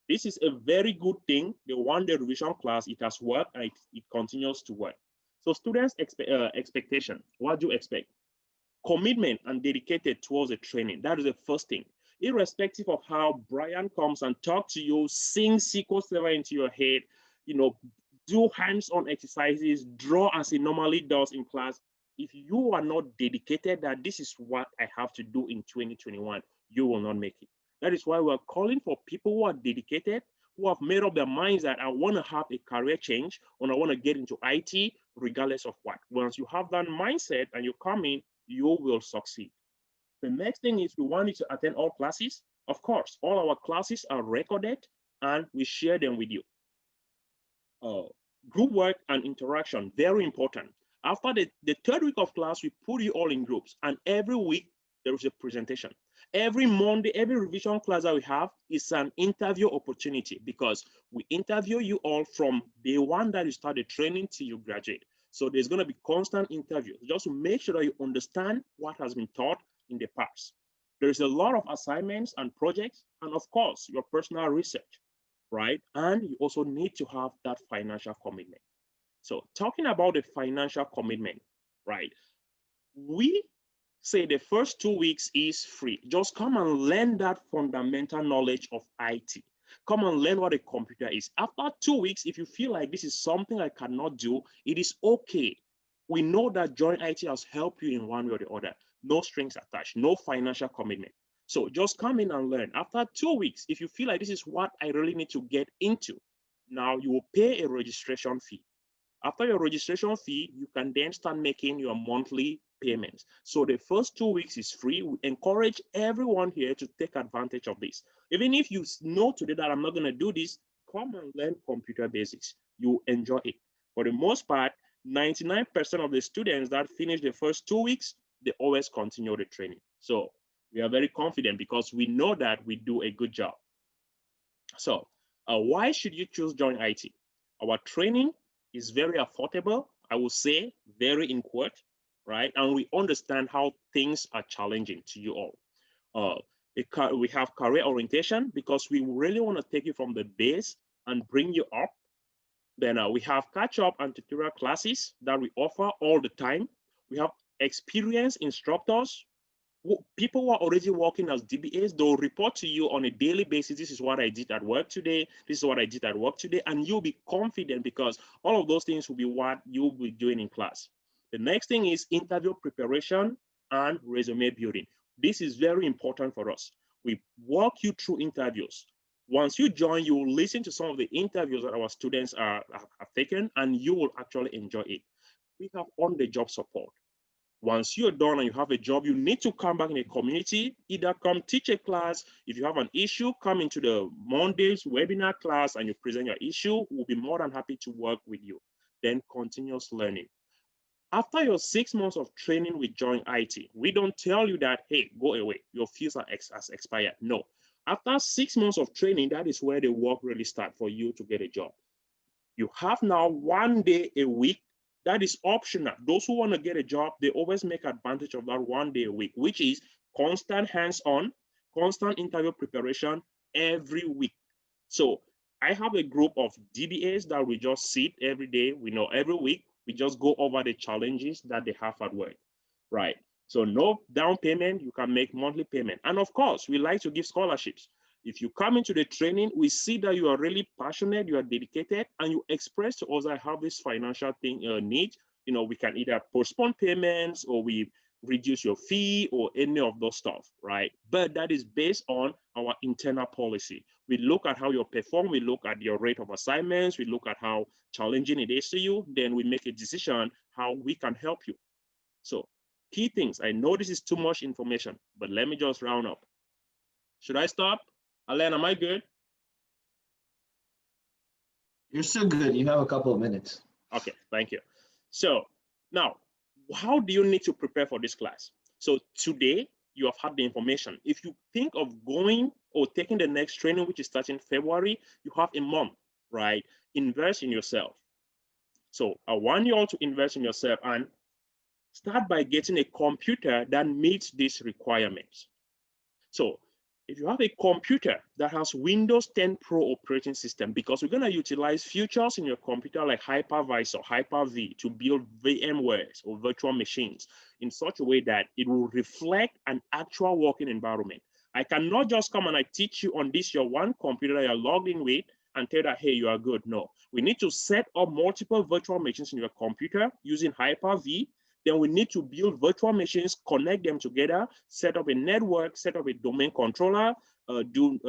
this is a very good thing. The 1 day revision class, it has worked and it continues to work. So students' expectation, what do you expect? Commitment and dedicated towards the training. That is the first thing. Irrespective of how Brian comes and talk to you, sing SQL Server into your head, do hands-on exercises, draw as he normally does in class. If you are not dedicated that this is what I have to do in 2021, you will not make it. That is why we're calling for people who are dedicated, who have made up their minds that I want to have a career change and I want to get into IT regardless of what. Once you have that mindset and you come in, you will succeed. The next thing is we want you to attend all classes. Of course, all our classes are recorded and we share them with you. Group work and interaction, very important. After the 3rd week of class, we put you all in groups, and every week there is a presentation. Every Monday, every revision class that we have is an interview opportunity because we interview you all from day 1 that you start the training till you graduate. So there's going to be constant interviews just to make sure that you understand what has been taught in the past. There's a lot of assignments and projects, and of course, your personal research, right? And you also need to have that financial commitment. So talking about the financial commitment, right? We say the first 2 weeks is free. Just come and learn that fundamental knowledge of IT. Come and learn what a computer is. After 2 weeks, if you feel like this is something I cannot do, it is okay. We know that Join IT has helped you in one way or the other. No strings attached, no financial commitment. So just come in and learn. After 2 weeks, if you feel like this is what I really need to get into, now you will pay a registration fee. After your registration fee, you can then start making your monthly payments. So the first 2 weeks is free. We encourage everyone here to take advantage of this. Even if you know today that I'm not going to do this, come and learn computer basics. You enjoy it. For the most part, 99% of the students that finish the first 2 weeks, they always continue the training. So we are very confident because we know that we do a good job. So why should you choose Join IT? Our training is very affordable, I would say, very in quote, right? And we understand how things are challenging to you all. We have career orientation because we really want to take you from the base and bring you up. Then we have catch-up and tutorial classes that we offer all the time. We have experienced instructors, people who are already working as DBAs. They'll report to you on a daily basis. This is what I did at work today. This is what I did at work today. And you'll be confident because all of those things will be what you'll be doing in class. The next thing is interview preparation and resume building. This is very important for us. We walk you through interviews. Once you join, you will listen to some of the interviews that our students have taken, and you will actually enjoy it. We have on-the-job support. Once you're done and you have a job, you need to come back in a community, either come teach a class. If you have an issue, come into the Monday's webinar class and you present your issue. We'll be more than happy to work with you. Then continuous learning. After your 6 months of training with Join IT, we don't tell you that, hey, go away, your fees are expired. No. After 6 months of training, that is where the work really starts for you to get a job. You have now 1 day a week. That is optional. Those who want to get a job, they always make advantage of that 1 day a week, which is constant hands-on, constant interview preparation every week. So I have a group of DBAs that we just sit every day. We know every week, we just go over the challenges that they have at work, right? So no down payment, you can make monthly payment. And of course, we like to give scholarships. If you come into the training, we see that you are really passionate, you are dedicated, and you express to us, I have this financial thing need. we can either postpone payments or we reduce your fee or any of those stuff, right? But that is based on our internal policy. We look at how you perform, we look at your rate of assignments, we look at how challenging it is to you, then we make a decision how we can help you. So key things, I know this is too much information, but let me just round up. Should I stop? Alain, am I good? You're still good. You have a couple of minutes. Okay, thank you. So now, how do you need to prepare for this class? So today, you have had the information. If you think of going or taking the next training, which is starting February, you have a month, right? Invest in yourself. So I want you all to invest in yourself and start by getting a computer that meets these requirements. So if you have a computer that has Windows 10 Pro operating system, because we're going to utilize features in your computer like Hypervisor, Hyper-V to build VMwares or virtual machines in such a way that it will reflect an actual working environment. I cannot just come and I teach you on this, your one computer that you're logged in with and tell that, hey, you are good. No, we need to set up multiple virtual machines in your computer using Hyper-V. Then we need to build virtual machines, connect them together, set up a network, set up a domain controller, do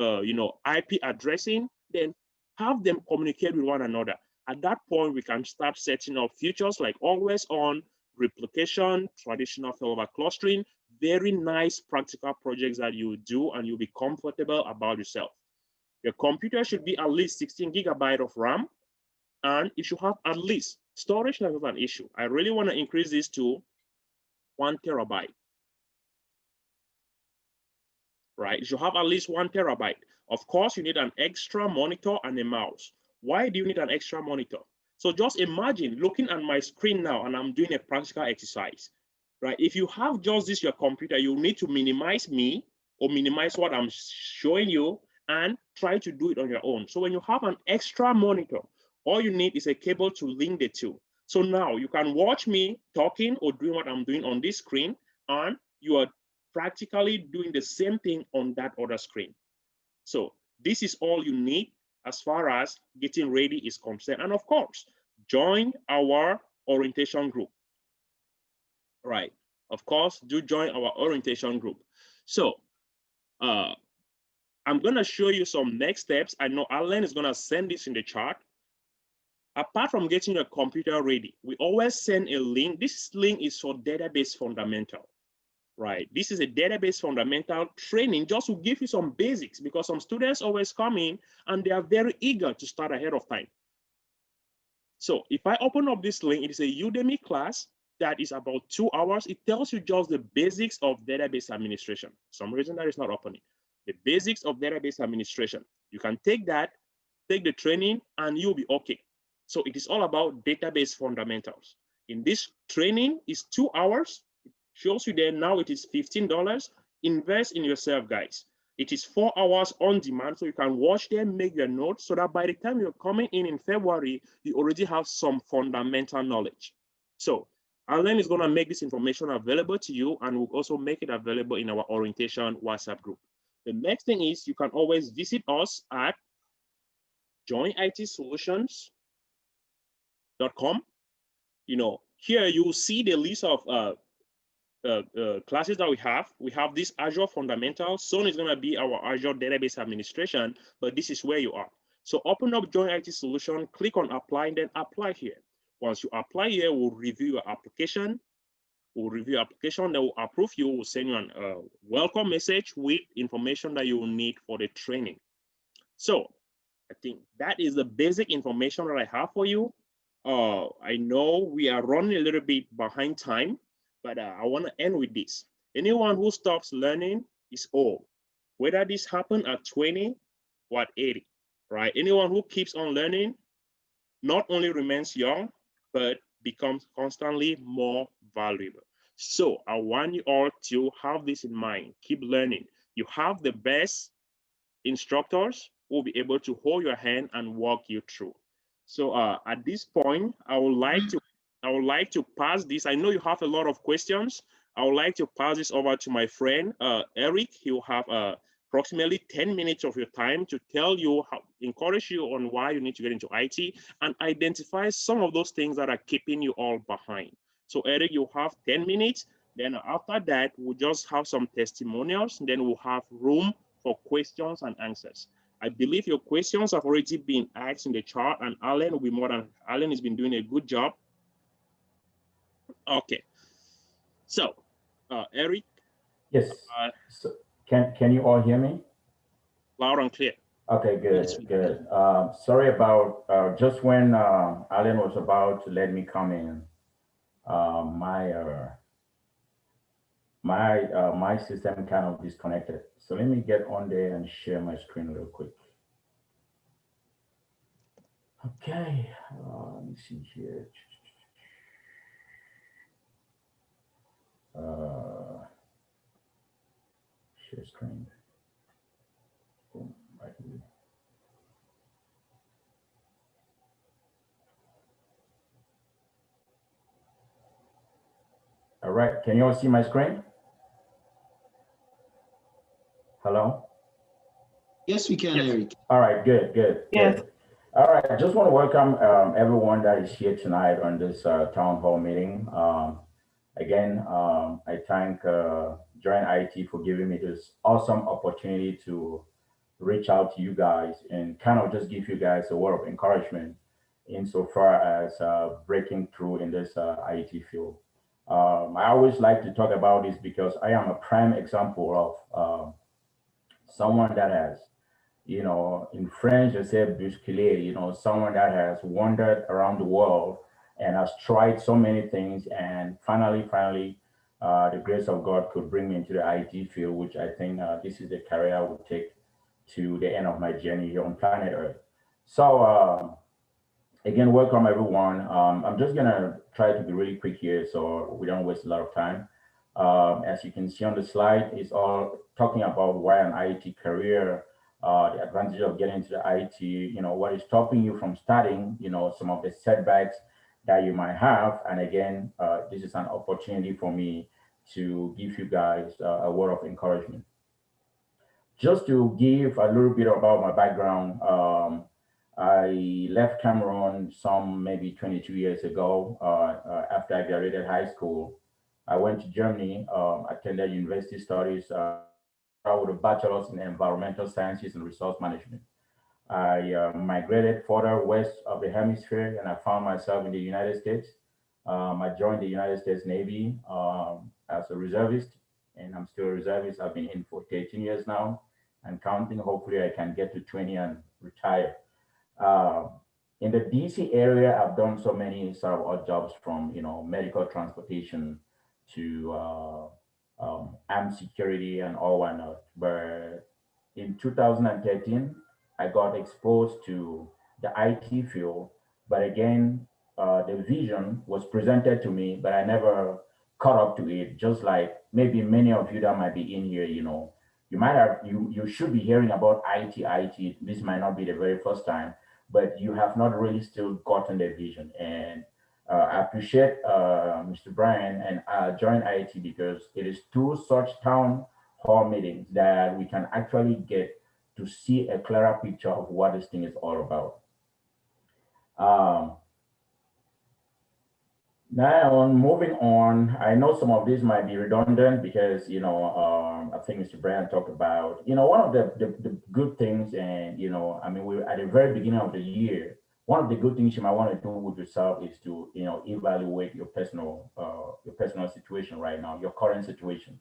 IP addressing, then have them communicate with one another. At that point, we can start setting up features like always on, replication, traditional failover clustering, very nice practical projects that you do and you'll be comfortable about yourself. Your computer should be at least 16 gigabytes of RAM, and it should have at least storage level of an issue. I really want to increase this to 1 terabyte. Right? You should have at least 1 terabyte. Of course, you need an extra monitor and a mouse. Why do you need an extra monitor? So just imagine looking at my screen now and I'm doing a practical exercise. Right? If you have just this, your computer, you need to minimize me or minimize what I'm showing you and try to do it on your own. So when you have an extra monitor, all you need is a cable to link the two. So now you can watch me talking or doing what I'm doing on this screen, and you are practically doing the same thing on that other screen. So this is all you need as far as getting ready is concerned. And of course, join our orientation group. Right. Of course, do join our orientation group. So I'm going to show you some next steps. I know Alan is going to send this in the chat. Apart from getting your computer ready, we always send a link. This link is for database fundamental, right? This is a database fundamental training just to give you some basics, because some students always come in and they are very eager to start ahead of time. So if I open up this link, it is a Udemy class that is about 2 hours. It tells you just the basics of database administration. For some reason that is not opening. The basics of database administration. You can take that, take the training, and you'll be okay. So it is all about database fundamentals. In this training is 2 hours. It shows you there now it is $15. Invest in yourself, guys. It is 4 hours on demand, so you can watch them, make your notes, so that by the time you're coming in February, you already have some fundamental knowledge. So Alan is gonna make this information available to you, and we'll also make it available in our orientation WhatsApp group. The next thing is you can always visit us at joinitsolutions.com. Here you will see the list of classes that we have. We have this Azure Fundamentals. Soon is going to be our Azure Database Administration, but this is where you are. So open up Join IT Solution, click on Apply, and then apply here. Once you apply here, we'll review your application. We'll review your application, then we'll approve you. We'll send you a welcome message with information that you will need for the training. So I think that is the basic information that I have for you. I know we are running a little bit behind time, but I want to end with this. Anyone who stops learning is old, whether this happened at 20 or at 80, right? Anyone who keeps on learning not only remains young, but becomes constantly more valuable. So I want you all to have this in mind. Keep learning. You have the best instructors who will be able to hold your hand and walk you through. So at this point, I would like to pass this. I know you have a lot of questions. I would like to pass this over to my friend Eric. He will have approximately 10 minutes of your time to tell you, encourage you on why you need to get into IT and identify some of those things that are keeping you all behind. So Eric, you have 10 minutes. Then after that, we'll just have some testimonials. Then we'll have room for questions and answers. I believe your questions have already been asked in the chat, and Alan will be Alan has been doing a good job. Okay. So, Eric. Yes. So can you all hear me? Loud and clear. Okay, good, good. Sorry about just when Alan was about to let me come in, my system kind of disconnected. So let me get on there and share my screen real quick. Okay, let me see here. Share screen. Boom, right here. All right, can you all see my screen? Hello? Yes, we can, Eric. All right, good, good. Yes. Good. All right, I just want to welcome everyone that is here tonight on this town hall meeting. Again, I thank Join IT for giving me this awesome opportunity to reach out to you guys and kind of just give you guys a word of encouragement insofar as breaking through in this IT field. I always like to talk about this because I am a prime example of someone that has, you know, in French, they say bousculé, you know, someone that has wandered around the world and has tried so many things. And finally, the grace of God could bring me into the IT field, which I think this is the career I would take to the end of my journey here on planet Earth. So again, welcome everyone. I'm just gonna try to be really quick here so we don't waste a lot of time. As you can see on the slide, it's all talking about why an IT career, the advantage of getting into the IT, you know, what is stopping you from starting, you know, some of the setbacks that you might have. And again, this is an opportunity for me to give you guys a word of encouragement. Just to give a little bit about my background, I left Cameroon some maybe 22 years ago after I graduated high school. I went to Germany, attended university studies with a bachelor's in environmental sciences and resource management. I migrated further west of the hemisphere and I found myself in the United States. I joined the United States Navy as a reservist, and I'm still a reservist. I've been in for 13 years now and counting. Hopefully I can get to 20 and retire. In the DC area, I've done so many sort of odd jobs from, you know, medical transportation to armed security and all whatnot. But in 2013, I got exposed to the IT field. But again, the vision was presented to me, but I never caught up to it. Just like maybe many of you that might be in here, you know, you might have, you should be hearing about IT. This might not be the very first time, but you have not really still gotten the vision. And I appreciate Mr. Brian and Join IT because it is through such town hall meetings that we can actually get to see a clearer picture of what this thing is all about. Now, moving on, I know some of these might be redundant because, you know, I think Mr. Brian talked about, you know, one of the good things, and, you know, I mean, we're at the very beginning of the year. One of the good things you might want to do with yourself is to, you know, evaluate your personal situation right now, your current situation.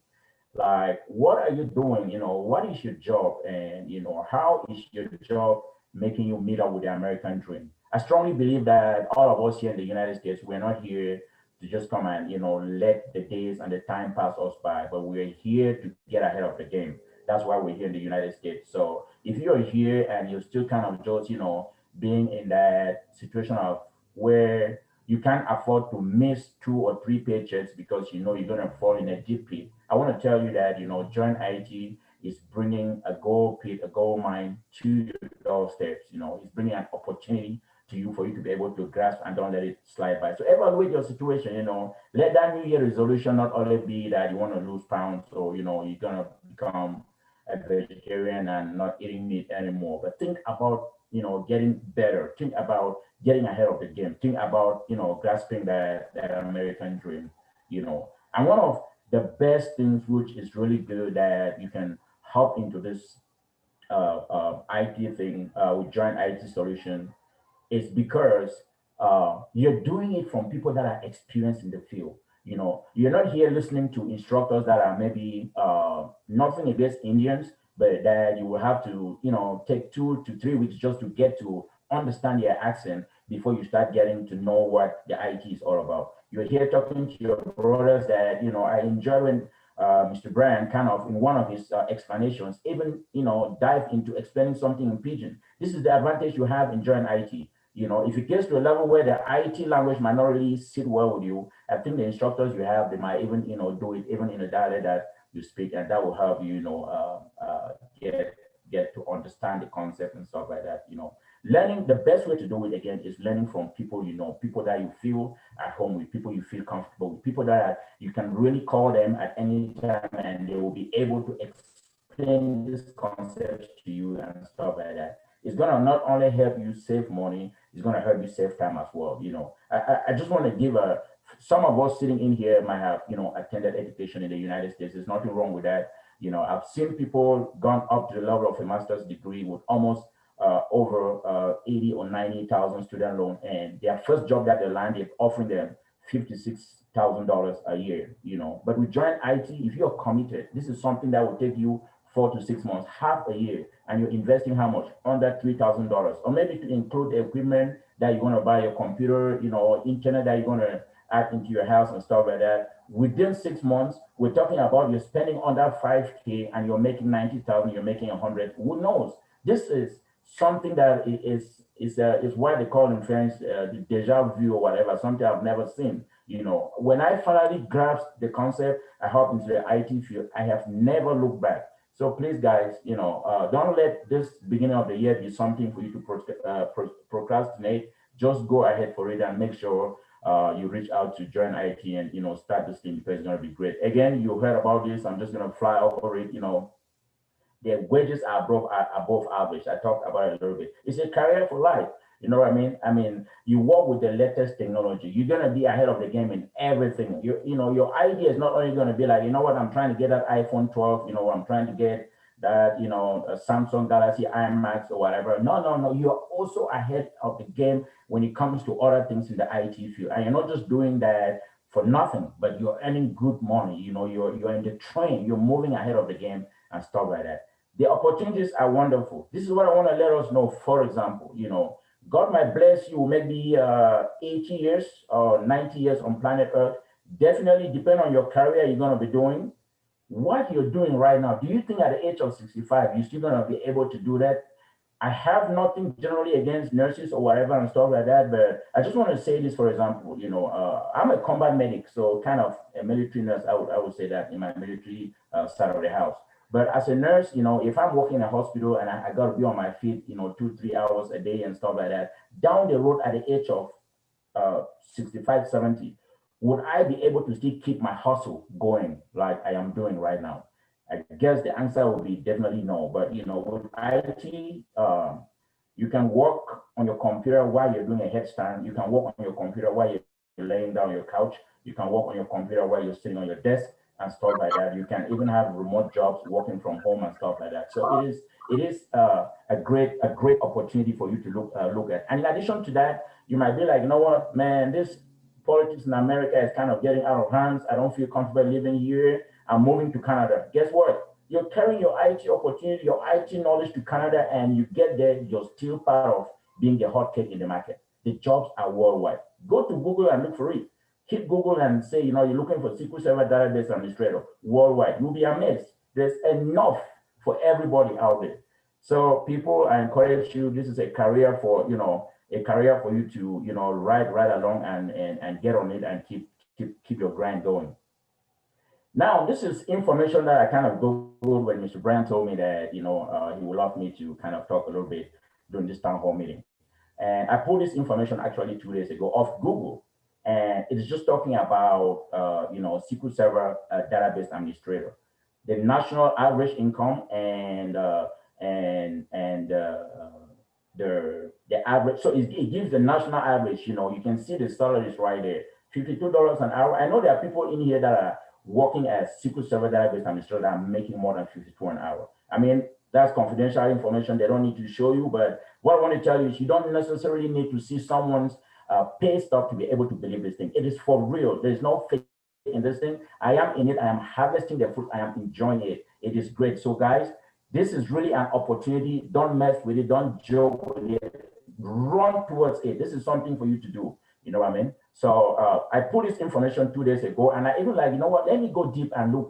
Like, what are you doing? You know, what is your job? And, you know, how is your job making you meet up with the American dream? I strongly believe that all of us here in the United States, we're not here to just come and, you know, let the days and the time pass us by, but we're here to get ahead of the game. That's why we're here in the United States. So if you're here and you're still kind of just, you know, being in that situation of where you can't afford to miss 2 or 3 paychecks because you know you're going to fall in a deep pit, I want to tell you that, you know, Join IT is bringing a gold pit, a gold mine to your doorsteps. You know, it's bringing an opportunity to you for you to be able to grasp and don't let it slide by. So evaluate your situation, you know, let that New Year resolution not only be that you want to lose pounds or, you know, you're going to become a vegetarian and not eating meat anymore, but think about, getting better. Think about getting ahead of the game. Think about, grasping that American dream, And one of the best things which is really good that you can hop into this IT thing with Joint IT Solution is because you're doing it from people that are experienced in the field. You're not here listening to instructors that are maybe nothing against Indians, but that you will have to, take 2 to 3 weeks just to get to understand their accent before you start getting to know what the IT is all about. You're here talking to your brothers that, I enjoy when Mr. Brian kind of in one of his explanations, even, dive into explaining something in Pidgin. This is the advantage you have in Joint IT. If it gets to a level where the IT language might not really sit well with you, I think the instructors you have, they might even, do it even in a dialect that you speak, and that will help you, get to understand the concept and stuff like that. Learning, the best way to do it again is learning from people, people that you feel at home with, people you feel comfortable with, people that you can really call them at any time and they will be able to explain this concept to you and stuff like that. It's gonna not only help you save money, it's gonna help you save time as well. I just want to give some of us sitting in here might have, attended education in the United States. There's nothing wrong with that. I've seen people gone up to the level of a master's degree with almost over 80 or 90,000 student loan, and their first job that they land is offering them $56,000 a year. But with Joint IT, if you're committed, this is something that will take you 4 to 6 months, half a year, and you're investing how much? Under $3,000, or maybe to include the equipment that you're going to buy, your computer, internet that you're going to add into your house and stuff like that. Within 6 months, we're talking about you're spending under 5K and you're making 90,000, you're making 100. Who knows? This is something that is what they call in French the deja vu or whatever, something I've never seen. When I finally grasped the concept, I hopped into the IT field. I have never looked back. So please, guys, don't let this beginning of the year be something for you to procrastinate. Just go ahead for it and make sure you reach out to Join IT and start this thing, because it's going to be great. Again, you heard about this. I'm just going to fly over it. Their wages are above average. I talked about it a little bit. It's a career for life. You know what I mean? You work with the latest technology. You're gonna be ahead of the game in everything. Your idea is not only gonna be like, I'm trying to get that iPhone 12. I'm trying to get that, a Samsung Galaxy iMax or whatever. No. You're also ahead of the game when it comes to other things in the IT field, and you're not just doing that for nothing, but you're earning good money. You're in the train. You're moving ahead of the game and stuff like that. The opportunities are wonderful. This is what I want to let us know. For example, God might bless you maybe 80 years or 90 years on planet Earth. Definitely depend on your career you're going to be doing. What you're doing right now, do you think at the age of 65, you're still going to be able to do that? I have nothing generally against nurses or whatever and stuff like that, but I just want to say this, for example, I'm a combat medic, so kind of a military nurse, I would say that in my military side of the house. But as a nurse, if I'm working in a hospital and I got to be on my feet, 2-3 hours a day and stuff like that, down the road at the age of 65, 70, would I be able to still keep my hustle going like I am doing right now? I guess the answer would be definitely no. But with IT, you can work on your computer while you're doing a headstand. You can work on your computer while you're laying down on your couch. You can work on your computer while you're sitting on your desk and stuff like that. You can even have remote jobs working from home and stuff like that. So it is a great opportunity for you to look at. And in addition to that, you might be like, you know what, man, this politics in America is kind of getting out of hands. I don't feel comfortable living here. I'm moving to Canada. Guess what? You're carrying your IT opportunity, your IT knowledge to Canada, and you get there, you're still part of being the hot cake in the market. The jobs are worldwide. Go to Google and look for it. Hit Google and say, you're looking for SQL Server Database Administrator worldwide. You'll be amazed. There's enough for everybody out there. So people, I encourage you, this is a career for, you to, ride right along and get on it and keep your grind going. Now, this is information that I kind of Googled when Mr. Brand told me that, he would love me to kind of talk a little bit during this town hall meeting. And I pulled this information actually 2 days ago off Google. And it's just talking about, SQL Server Database Administrator. the national average income and the average. So it gives the national average. You know, you can see the salaries right there. $52 an hour. I know there are people in here that are working as SQL Server database administrator that are making more than 52 an hour. I mean, that's confidential information. They don't need to show you. But what I want to tell you is you don't necessarily need to see someone's pay stub to be able to believe this thing. It is for real. There's no fake in this thing. I am in it. I am harvesting the fruit. I am enjoying it. It is great. So guys, this is really an opportunity. Don't mess with it. Don't joke with it. Run towards it. This is something for you to do. You know what I mean? So I put this information 2 days ago, and I even like, you know what? Let me go deep and look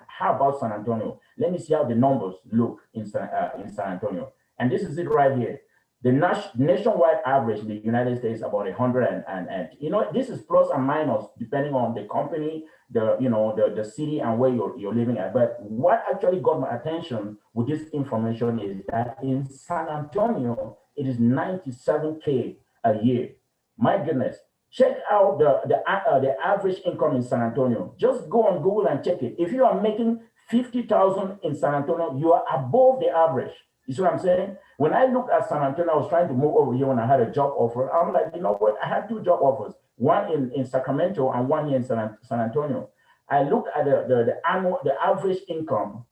how about San Antonio? Let me see how the numbers look in San Antonio. And this is it right here. The nationwide average in the United States about 100 and you know, this is plus and minus depending on the company, the city and where you're living at. But what actually got my attention with this information is that in San Antonio, it is 97K a year. My goodness. Check out the average income in San Antonio. Just go on Google and check it. If you are making 50,000 in San Antonio, you are above the average. You see what I'm saying? When I looked at San Antonio, I was trying to move over here when I had a job offer. I'm like, you know what? I had 2 job offers, one in Sacramento and one here in San Antonio. I looked at the average income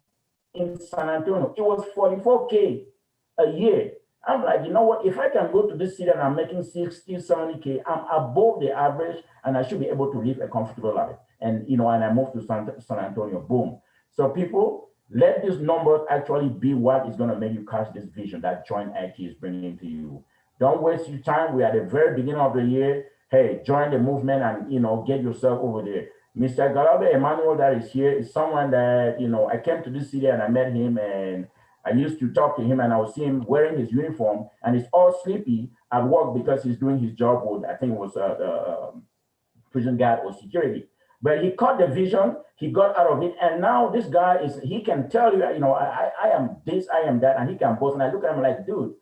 in San Antonio. It was 44K a year. I'm like, you know what? If I can go to this city and I'm making 60, 70K, I'm above the average and I should be able to live a comfortable life. And, you know, and I moved to San Antonio, boom. So people, let these numbers actually be what is going to make you catch this vision that Joint IT is bringing to you. Don't waste your time. We're at the very beginning of the year. Hey, join the movement and, you know, get yourself over there. Mr. Galabe Emmanuel that is here is someone that, you know, I came to this city and I met him and I used to talk to him and I would see him wearing his uniform and he's all sleepy at work because he's doing his job with, I think it was the prison guard or security. But he caught the vision, he got out of it, and now this guy he can tell you, you know, I am this, I am that, and he can boast. And I look at him like, dude,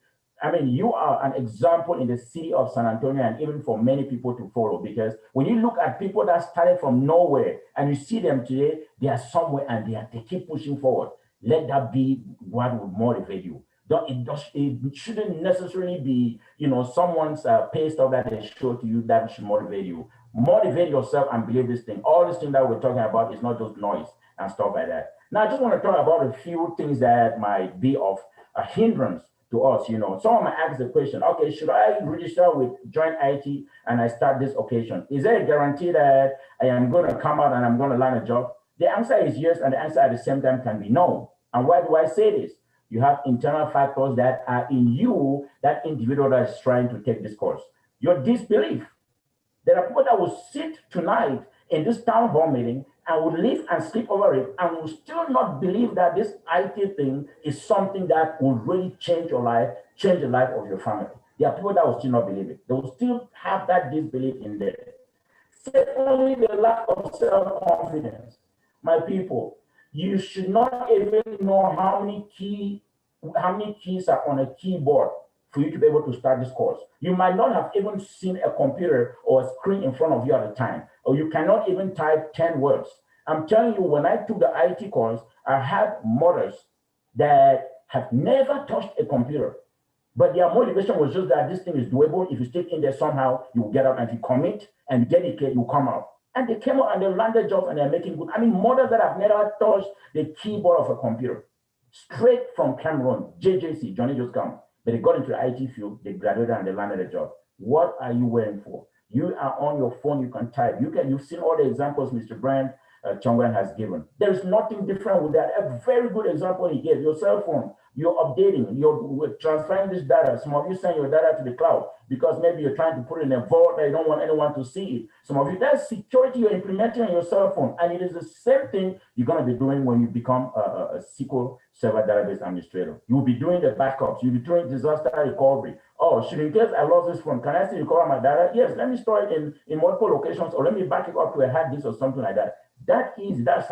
I mean, you are an example in the city of San Antonio and even for many people to follow, because when you look at people that started from nowhere and you see them today, they are somewhere and they keep pushing forward. Let that be what would motivate you. It shouldn't necessarily be, you know, someone's pay stuff that they show to you that should motivate you. Motivate yourself and believe this thing. All this thing that we're talking about is not just noise and stuff like that. Now, I just want to talk about a few things that might be of a hindrance to us. You know, someone might ask the question, okay, should I register with Joint IT and I start this occasion? Is there a guarantee that I am going to come out and I'm going to land a job? The answer is yes, and the answer at the same time can be no. And why do I say this? You have internal factors that are in you, that individual that is trying to take this course. Your disbelief. There are people that will sit tonight in this town hall meeting and will live and sleep over it and will still not believe that this IT thing is something that will really change your life, change the life of your family. There are people that will still not believe it. They will still have that disbelief in there. Secondly, the lack of self-confidence. My people, you should not even know how many keys are on a keyboard for you to be able to start this course. You might not have even seen a computer or a screen in front of you at the time, or you cannot even type 10 words. I'm telling you, when I took the IT course, I had mothers that have never touched a computer, but their motivation was just that this thing is doable. If you stick in there somehow, you will get out, and if you commit and dedicate, you come out. And they came out and they landed jobs and they're making good. I mean, mothers that have never touched the keyboard of a computer, straight from Cameroon, JJC, Johnny just come. But they got into the IT field, they graduated and they landed a job. What are you waiting for? You are on your phone, you can type. You've seen all the examples Mr. Brand Chongwen has given. There's nothing different with that. A very good example he gave, your cell phone. You're updating, you're transferring this data. Some of you send your data to the cloud because maybe you're trying to put it in a vault that you don't want anyone to see it. Some of you, that's security you're implementing on your cell phone. And it is the same thing you're going to be doing when you become a SQL Server database administrator. You'll be doing the backups, you'll be doing disaster recovery. Oh, should in case I lost this phone, can I still recover my data? Yes, let me store it in multiple locations, or let me back it up to a hard disk or something like that. That's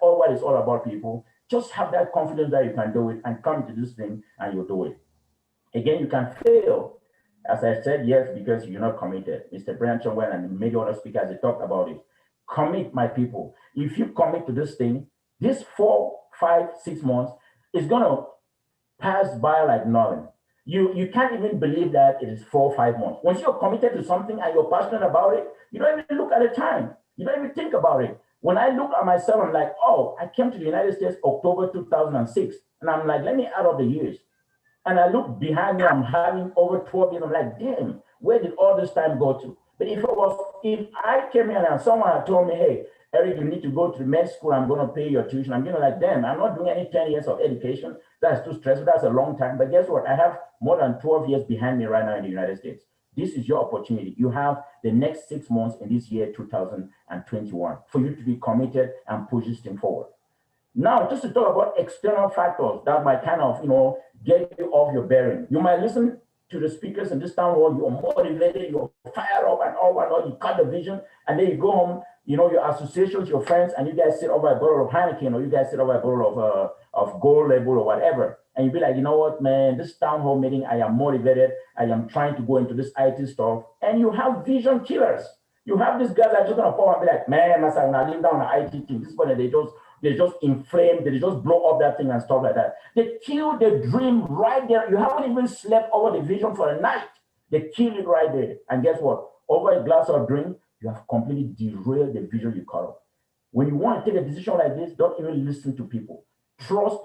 all what it's all about, people. Just have that confidence that you can do it and come to this thing and you'll do it. Again, you can fail. As I said, yes, because you're not committed. Mr. Brian Chongwen and many other speakers, they talked about it. Commit, my people. If you commit to this thing, This 4, 5, 6 months is going to pass by like nothing. You can't even believe that it is 4 or 5 months. Once you're committed to something and you're passionate about it, you don't even look at the time. You don't even think about it. When I look at myself, I'm like, oh, I came to the United States October 2006. And I'm like, let me add up the years. And I look behind me, I'm having over 12 years. I'm like, damn, where did all this time go to? But if I came here and someone had told me, hey, Eric, you need to go to the med school, I'm going to pay your tuition. I'm like, damn, I'm not doing any 10 years of education. That's too stressful. That's a long time. But guess what? I have more than 12 years behind me right now in the United States. This is your opportunity. You have the next 6 months in this year, 2021, for you to be committed and push this thing forward. Now, just to talk about external factors that might kind of, get you off your bearing. You might listen to the speakers in this town hall, you're motivated, you're fired up and all that, you cut the vision, and then you go home, your associations, your friends, and you guys sit over a bottle of Heineken, or you guys sit over a bottle of Gold Label or whatever, and you be like, you know what, man, this town hall meeting, I am motivated, I am trying to go into this IT stuff, and you have vision killers. You have these guys that are just gonna come and be like, man, when I live down the IT team, this one, they just inflame, they just blow up that thing and stuff like that. They kill the dream right there. You haven't even slept over the vision for a night. They kill it right there. And guess what? Over a glass of drink, you have completely derailed the vision you cut off. When you want to take a decision like this, don't even listen to people. Trust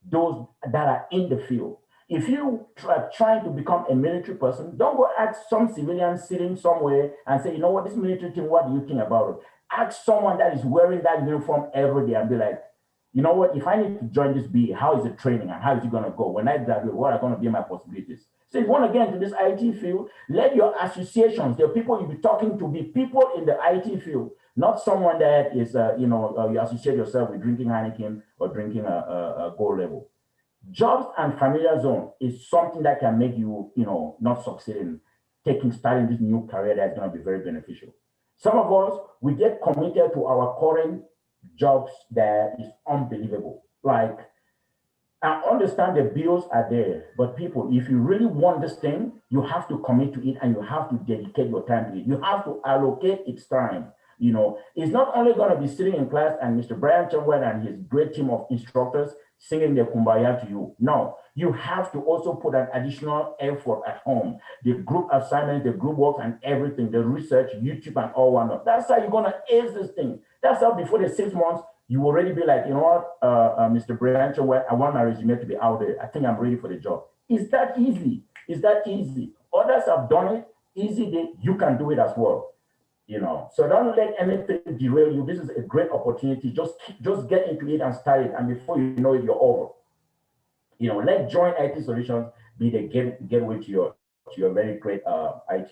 those that are in the field. If you are trying to become a military person, don't go ask some civilian sitting somewhere and say, you know what, this military thing, what do you think about it? Ask someone that is wearing that uniform every day and be like, you know what, if I need to join this BA, how is the training and how is it going to go? When I graduate, what are going to be my possibilities? So if you want to get into this IT field, let your associations, the people you'll be talking to, be people in the IT field, not someone that is, you associate yourself with drinking Heineken or drinking a Gold Label. Jobs and familiar zone is something that can make you, not succeed in starting this new career that's going to be very beneficial. Some of us, we get committed to our current jobs that is unbelievable. Like, I understand the bills are there, but people, if you really want this thing, you have to commit to it and you have to dedicate your time to it. You have to allocate its time. It's not only going to be sitting in class and Mr. Brian Chumwell and his great team of instructors singing the kumbaya to you. No, you have to also put an additional effort at home. The group assignments, the group work and everything, the research, YouTube and all whatnot. That's how you're going to ace this thing. That's how before the 6 months, you already be like, you know what, Mr. Brian Chumwell, I want my resume to be out there. I think I'm ready for the job. It's that easy. It's that easy. Others have done it easy. You can do it as well. So don't let anything derail you. This is a great opportunity. Just get into it and start it, and before you know it, you're over. Let Join IT Solutions be the gateway to your very great IT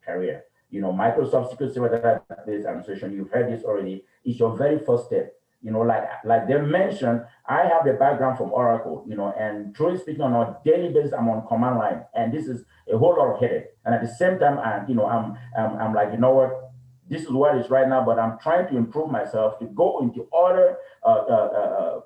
career. Microsoft SQL Server Database Administration. You've heard this already. It's your very first step. Like they mentioned, I have the background from Oracle, and truly speaking, on a daily basis, I'm on command line, and this is a whole lot of headache. And at the same time, I'm like, you know what, this is what it is right now, but I'm trying to improve myself to go into other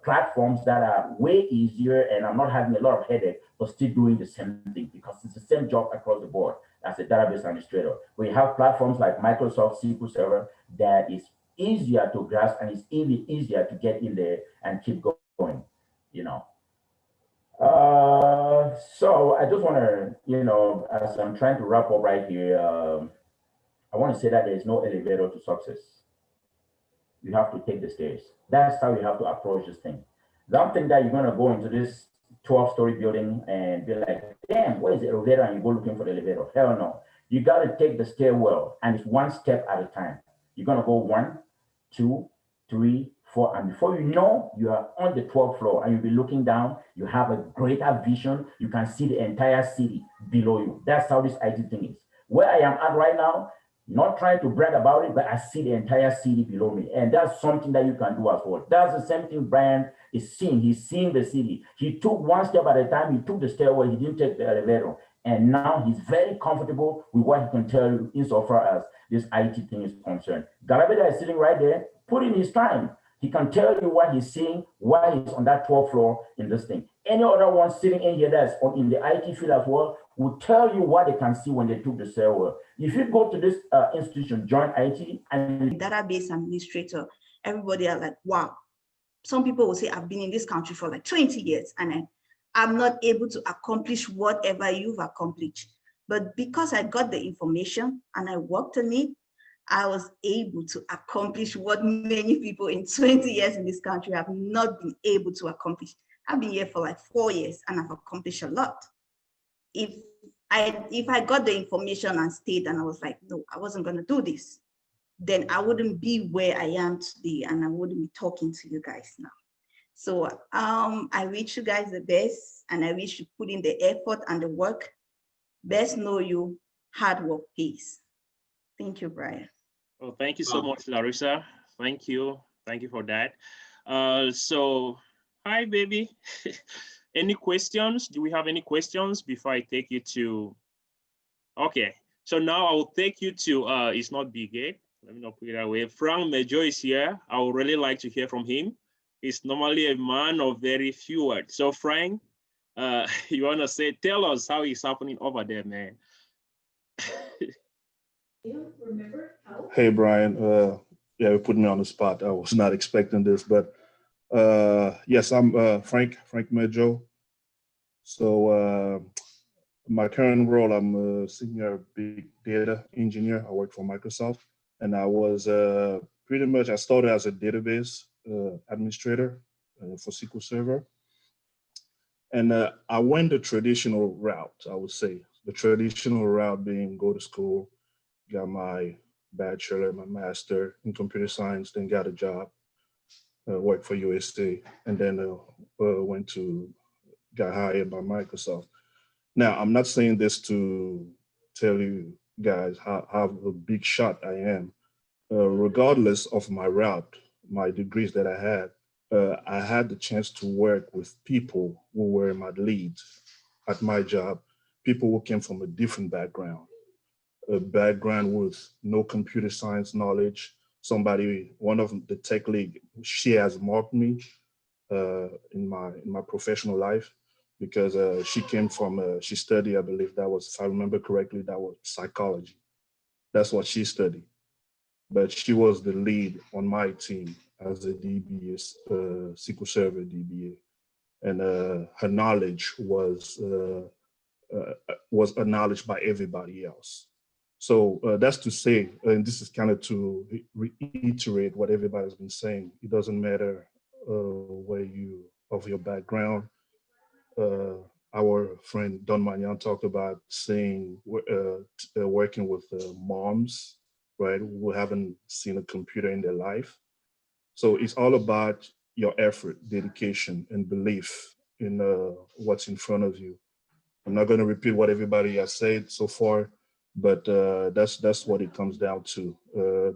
platforms that are way easier, and I'm not having a lot of headache, but still doing the same thing because it's the same job across the board as a database administrator. We have platforms like Microsoft SQL Server that is easier to grasp, and it's even easier to get in there and keep going, So I just want to, as I'm trying to wrap up right here, I want to say that there is no elevator to success. You have to take the stairs. That's how you have to approach this thing. Don't think that you're going to go into this 12-story building and be like, damn, where is the elevator? And you go looking for the elevator. Hell no. You got to take the stairwell, and it's one step at a time. You're going to go 1, 2, 3, 4, and before you know, you are on the 12th floor, and you'll be looking down. You have a greater vision. You can see the entire city below you. That's how this IT thing is. Where I am at right now, not trying to brag about it, but I see the entire city below me, and that's something that you can do as well. That's the same thing Brian is seeing. He's seeing the city. He took one step at a time. He took the stairway. He didn't take the elevator. And now he's very comfortable with what he can tell you insofar as this IT thing is concerned. Galabeda is sitting right there, put in his time. He can tell you what he's seeing, why he's on that 12th floor in this thing. Any other one sitting in here that's in the IT field as well will tell you what they can see when they took the stairway. If you go to this institution, Join IT, and database administrator, everybody are like, wow, some people will say, I've been in this country for like 20 years and I'm not able to accomplish whatever you've accomplished. But because I got the information and I worked on it, I was able to accomplish what many people in 20 years in this country have not been able to accomplish. I've been here for like 4 years and I've accomplished a lot. If I got the information and stayed and I was like, no, I wasn't going to do this, then I wouldn't be where I am today and I wouldn't be talking to you guys now. So I wish you guys the best and I wish you put in the effort and the work. Best know you, hard work pays. Thank you, Brian. Well, thank you so much, Larissa. Thank you. Thank you for that. So, hi, baby. Any questions? Do we have any questions before I take you to? Okay, so now I will take you to, it's not Big Gate. Let me not put it that way. Frank Major is here. I would really like to hear from him. He's normally a man of very few words. So Frank, you want to say, tell us how it's happening over there, man. Hey, Brian. Yeah, you put me on the spot. I was not expecting this, but yes, I'm Frank Mejo. So my current role, I'm a senior big data engineer. I work for Microsoft, and I was pretty much, I started as a database administrator for SQL Server. And I went the traditional route, I would say. The traditional route being go to school, got my bachelor, my master in computer science, then got a job, worked for USC, and then got hired by Microsoft. Now, I'm not saying this to tell you guys how a big shot I am. Regardless of my route, my degrees that I had the chance to work with people who were my leads at my job, people who came from a different background, a background with no computer science knowledge. One of the tech league, she has marked me in my professional life because she came from, she studied, I believe that was, if I remember correctly, that was psychology. That's what she studied. But she was the lead on my team as a DBA, SQL Server DBA. And her knowledge was acknowledged by everybody else. So that's to say, and this is kind of to reiterate what everybody's been saying. It doesn't matter of your background. Our friend Don Magnan talked about saying working with moms, right, who haven't seen a computer in their life. So it's all about your effort, dedication, and belief in what's in front of you. I'm not going to repeat what everybody has said so far, but that's what it comes down to,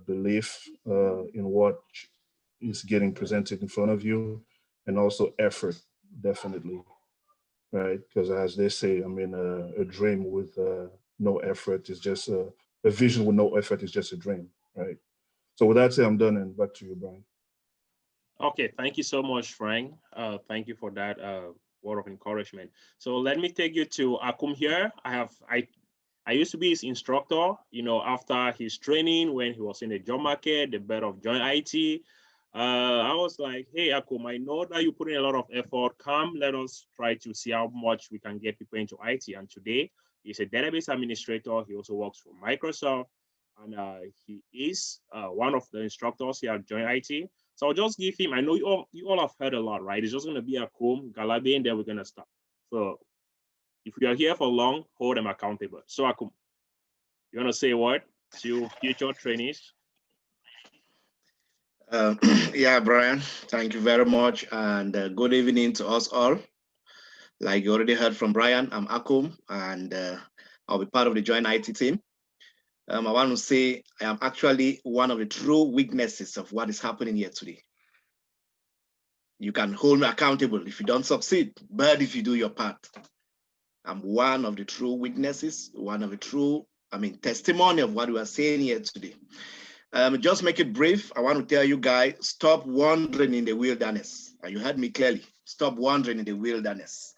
belief in what is getting presented in front of you, and also effort, definitely, right? Because as they say, I mean, a dream with no effort is just a vision with no effort is just a dream, right? So with that said, I'm done, and back to you, Brian. Okay, thank you so much, Frank. Thank you for that word of encouragement. So let me take you to Akum here. I used to be his instructor, you know, after his training when he was in the job market, the better of join IT. I was like, hey, Akum, I know that you put in a lot of effort. Come, let us try to see how much we can get people into IT. And today, he's a database administrator. He also works for Microsoft. And he is one of the instructors here at Join IT. So I'll just give him, I know you all have heard a lot, right? It's just going to be Akum, Galabi, and then we're going to start. So if we are here for long, hold them accountable. So Akum, you want to say what to future trainees? Yeah, Brian, thank you very much. And good evening to us all. Like you already heard from Brian, I'm Akum, and I'll be part of the Join IT team. I want to say I am actually one of the true weaknesses of what is happening here today. You can hold me accountable if you don't succeed, but if you do your part. I'm one of the true witnesses, one of the true, testimony of what we are saying here today. Just make it brief. I want to tell you guys, stop wandering in the wilderness. And you heard me clearly. Stop wandering in the wilderness.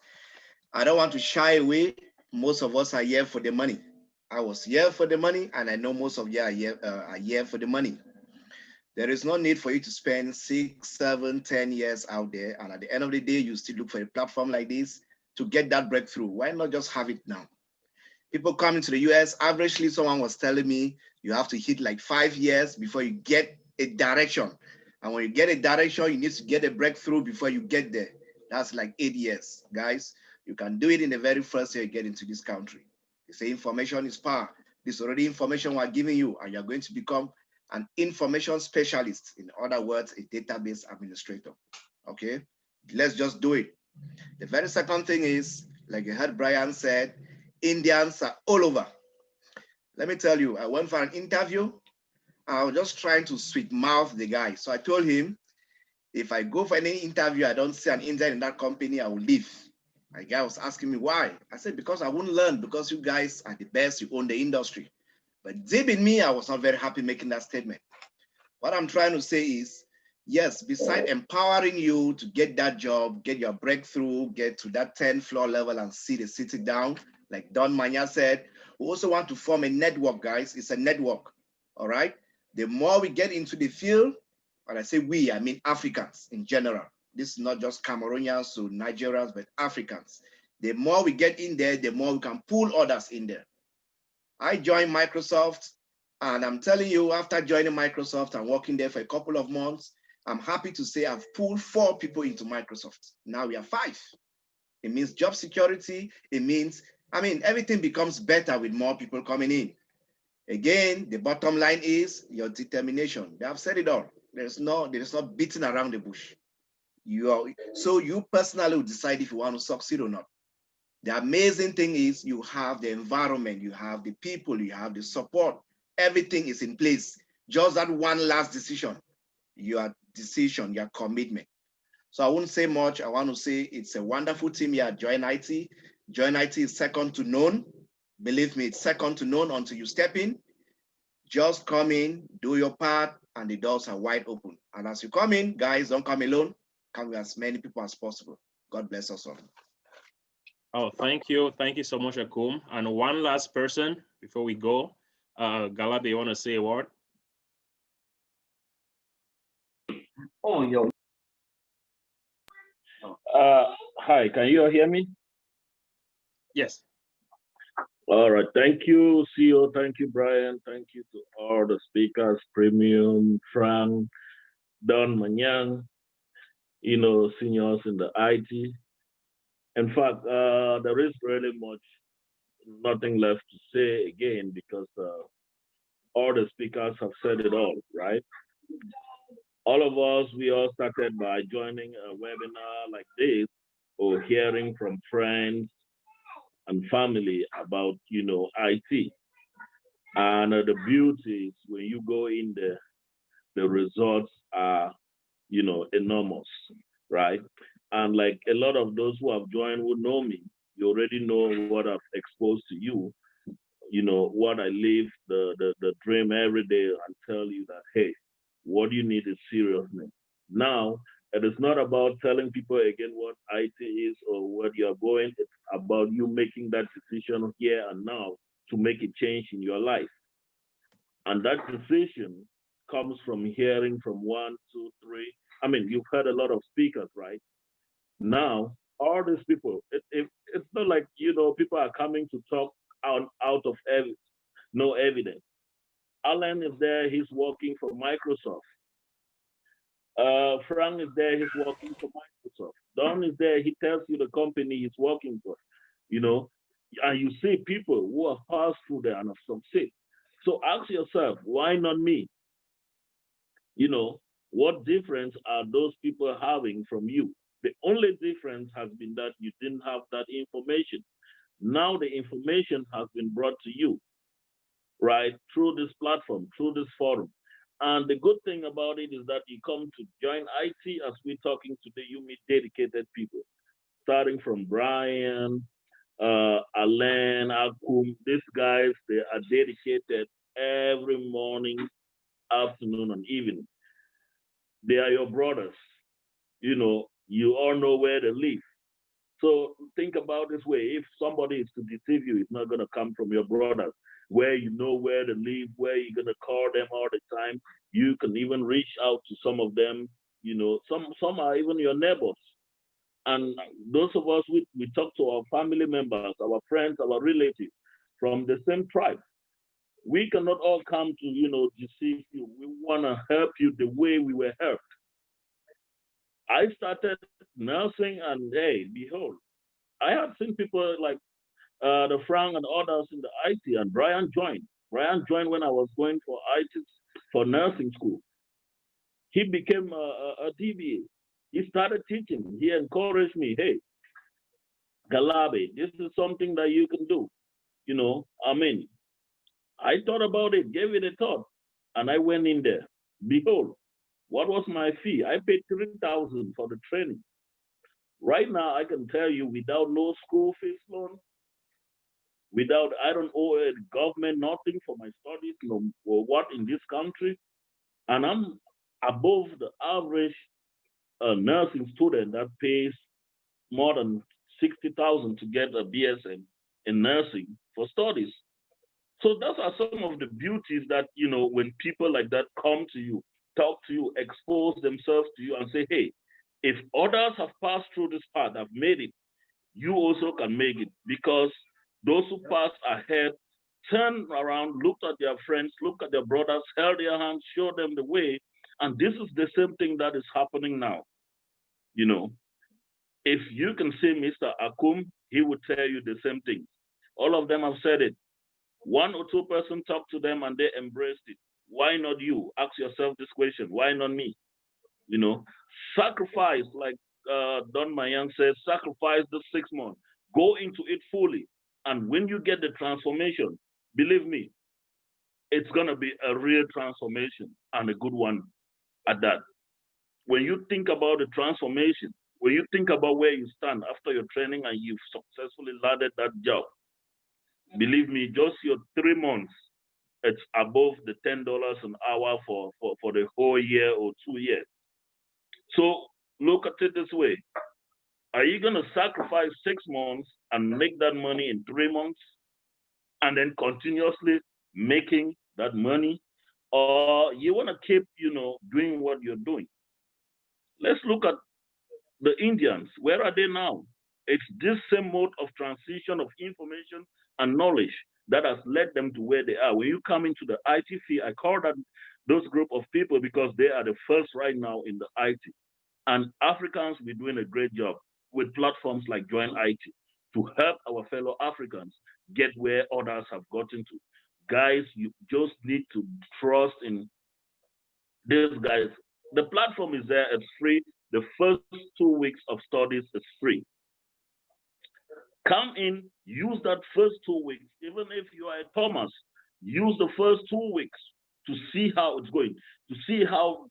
I don't want to shy away. Most of us are here for the money. I was here for the money, and I know most of you are here for the money. There is no need for you to spend 6, 7, 10 years out there. And at the end of the day, you still look for a platform like this to get that breakthrough. Why not just have it now? People coming to the US, averagely, someone was telling me you have to hit like 5 years before you get a direction. And when you get a direction, you need to get a breakthrough before you get there. That's like 8 years, guys. You can do it in the very first year you get into this country. They say information is power. This is already information we're giving you, and you're going to become an information specialist. In other words, a database administrator. Okay, let's just do it. The very second thing is, like you heard Brian said, Indians are all over. Let me tell you, I went for an interview. I was just trying to sweet mouth the guy. So I told him, if I go for any interview, I don't see an Indian in that company, I will leave. My guy was asking me why. I said, because I won't learn, because you guys are the best, you own the industry. But deep in me, I was not very happy making that statement. What I'm trying to say is, yes, besides empowering you to get that job, get your breakthrough, get to that 10th floor level and see the city down, like Don Manya said, we also want to form a network, guys. It's a network, all right? The more we get into the field, and I say we, I mean Africans in general. This is not just Cameroonians or Nigerians, but Africans. The more we get in there, the more we can pull others in there. I joined Microsoft, and I'm telling you, after joining Microsoft and working there for a couple of months, I'm happy to say I've pulled 4 people into Microsoft. Now we are 5. It means job security. It means, everything becomes better with more people coming in. Again, the bottom line is your determination. They have said it all. There's no beating around the bush. So you personally will decide if you want to succeed or not. The amazing thing is you have the environment, you have the people, you have the support. Everything is in place. Just that one last decision, your commitment. So I wouldn't say much. I want to say it's a wonderful team here at Join IT. Join IT is second to none. Believe me, it's second to none until you step in. Just come in, do your part, and the doors are wide open. And as you come in, guys, don't come alone. Come with as many people as possible. God bless us all. Oh, thank you. Thank you so much, Akum. And one last person before we go. Galabi, you want to say a word? Oh, yo. Hi, can you hear me? Yes. All right. Thank you, CEO. Thank you, Brian. Thank you to all the speakers, Premium, Frank, Don Manyang, seniors in the IT. In fact, there is really nothing left to say again, because all the speakers have said it all, right? All of us, we all started by joining a webinar like this, or hearing from friends and family about, IT. And the beauty is when you go in there, the results are, enormous, right? And like a lot of those who have joined would know me, you already know what I've exposed to you, what I live, the dream every day, and tell you that, hey, what you need is seriousness. Now, it is not about telling people again what IT is or what you're going. It's about you making that decision here and now to make a change in your life. And that decision comes from hearing from 1, 2, 3. You've heard a lot of speakers, right? Now, all these people, it's not like, people are coming to talk out of no evidence. Alan is there, he's working for Microsoft. Frank is there, he's working for Microsoft. Don is there, he tells you the company he's working for, and you see people who have passed through there and have succeeded. So ask yourself, why not me? What difference are those people having from you? The only difference has been that you didn't have that information. Now the information has been brought to you, right? Through this platform, through this forum. And the good thing about it is that you come to Join IT. As we're talking today, you meet dedicated people, starting from Brian, Alain, Akum. These guys, they are dedicated every morning, afternoon, and evening. They are your brothers. You all know where they live. So think about this way. If somebody is to deceive you, it's not going to come from your brothers, where you know where they live, where you're going to call them all the time. You can even reach out to some of them. Some are even your neighbors. And those of us, we talk to our family members, our friends, our relatives from the same tribe. We cannot all come to, deceive you. We want to help you the way we were helped. I started nursing, and hey, behold, I have seen people like the Frank and others in the IT, and Brian joined. Brian joined when I was going for IT for nursing school. He became a DBA. He started teaching. He encouraged me, hey, Galabe, this is something that you can do. I thought about it, gave it a thought, and I went in there. Behold, what was my fee? I paid 3,000 for the training. Right now, I can tell you, without no school fees loan, I don't owe the government nothing for my studies, no or what in this country, and I'm above the average nursing student that pays more than 60,000 to get a BSN in nursing for studies. So those are some of the beauties that, when people like that come to you, talk to you, expose themselves to you and say, hey, if others have passed through this path, have made it, you also can make it. Because those who passed ahead, turned around, looked at their friends, looked at their brothers, held their hands, showed them the way. And this is the same thing that is happening now. If you can see Mr. Akum, he would tell you the same thing. All of them have said it. One or two person talked to them and they embraced it. Why not you? Ask yourself this question. Why not me? Sacrifice, like Don Mayang says, sacrifice the 6 months. Go into it fully. And when you get the transformation, believe me, it's going to be a real transformation and a good one at that. When you think about the transformation, when you think about where you stand after your training and you've successfully landed that job, believe me, just your 3 months, it's above the $10 an hour for the whole year or 2 years. So look at it this way. Are you going to sacrifice 6 months and make that money in 3 months and then continuously making that money? Or you want to keep, doing what you're doing? Let's look at the Indians. Where are they now? It's this same mode of transition of information and knowledge that has led them to where they are. When you come into the IT field, I call that those group of people because they are the first right now in the IT. And Africans, we're doing a great job with platforms like Join IT to help our fellow Africans get where others have gotten to. Guys, you just need to trust in these guys. The platform is there, it's free. The first 2 weeks of studies is free. Come in, use that first 2 weeks. Even if you are a Thomas, use the first 2 weeks to see how it's going, to see how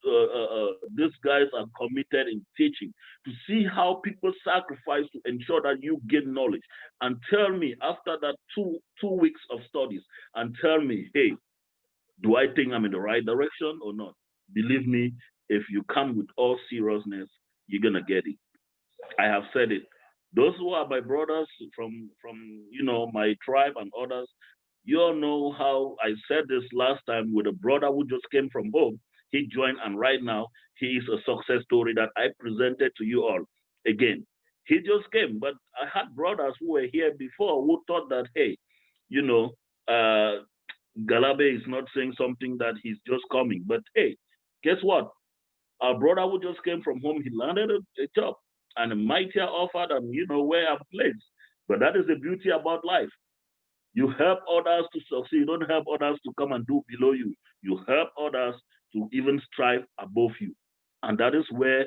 these guys are committed in teaching, to see how people sacrifice to ensure that you get knowledge. And tell me after that two weeks of studies, and tell me, hey, do I think I'm in the right direction or not? Believe me, if you come with all seriousness, you're gonna get it. I have said it. Those who are my brothers from my tribe and others, you all know how I said this last time with a brother who just came from home. He joined, and right now he is a success story that I presented to you all again. He just came, but I had brothers who were here before who thought that, hey, Galabe is not saying something that he's just coming. But hey, guess what? Our brother who just came from home, he landed a job and a mightier offer than where I'm placed. But that is the beauty about life. You help others to succeed. You don't help others to come and do below you. You help others to even strive above you. And that is where,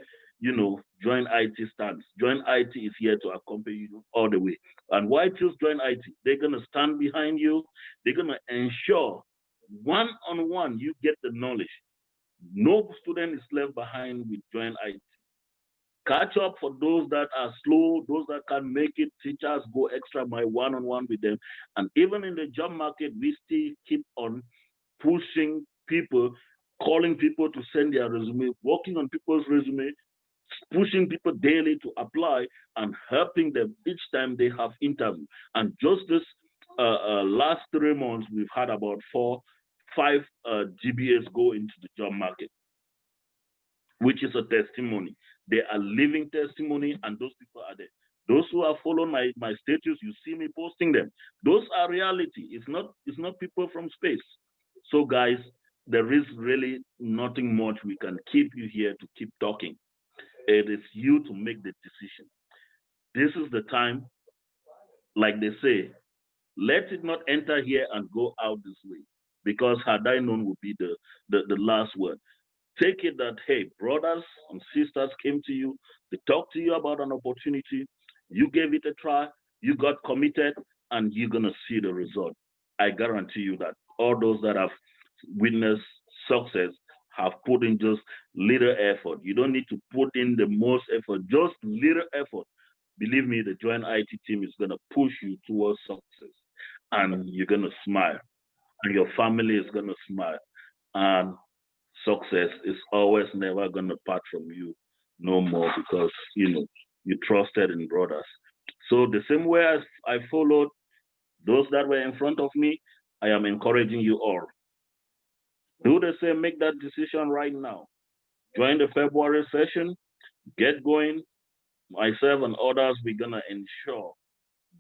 Join IT stands. Join IT is here to accompany you all the way. And why choose Join IT? They're going to stand behind you. They're going to ensure one-on-one you get the knowledge. No student is left behind with Join IT. Catch up for those that are slow, those that can make it. Teachers go extra mile one-on-one with them. And even in the job market, we still keep on pushing people, calling people to send their resume, working on people's resume, pushing people daily to apply and helping them each time they have interview. And just this last 3 months, we've had about four 5 GBAs go into the job market, which is a testimony. They are living testimony, and those people are there. Those who have followed my status, you see me posting them. Those are reality. It's not people from space. So guys, there is really nothing much we can keep you here to keep talking. It is you to make the decision. This is the time, like they say, let it not enter here and go out this way, because had I known would be the last word. Take it that, hey, brothers and sisters came to you, they talked to you about an opportunity, you gave it a try, you got committed, and you're going to see the result. I guarantee you that all those that have witnessed success have put in just little effort. You don't need to put in the most effort, just little effort. Believe me, the Joint IT team is going to push you towards success, and you're going to smile, and your family is going to smile, and success is always never going to part from you no more, because you trusted in brothers. So the same way as I followed those that were in front of me, I am encouraging you all. Do the same, make that decision right now. Join the February session, get going. Myself and others, we're gonna ensure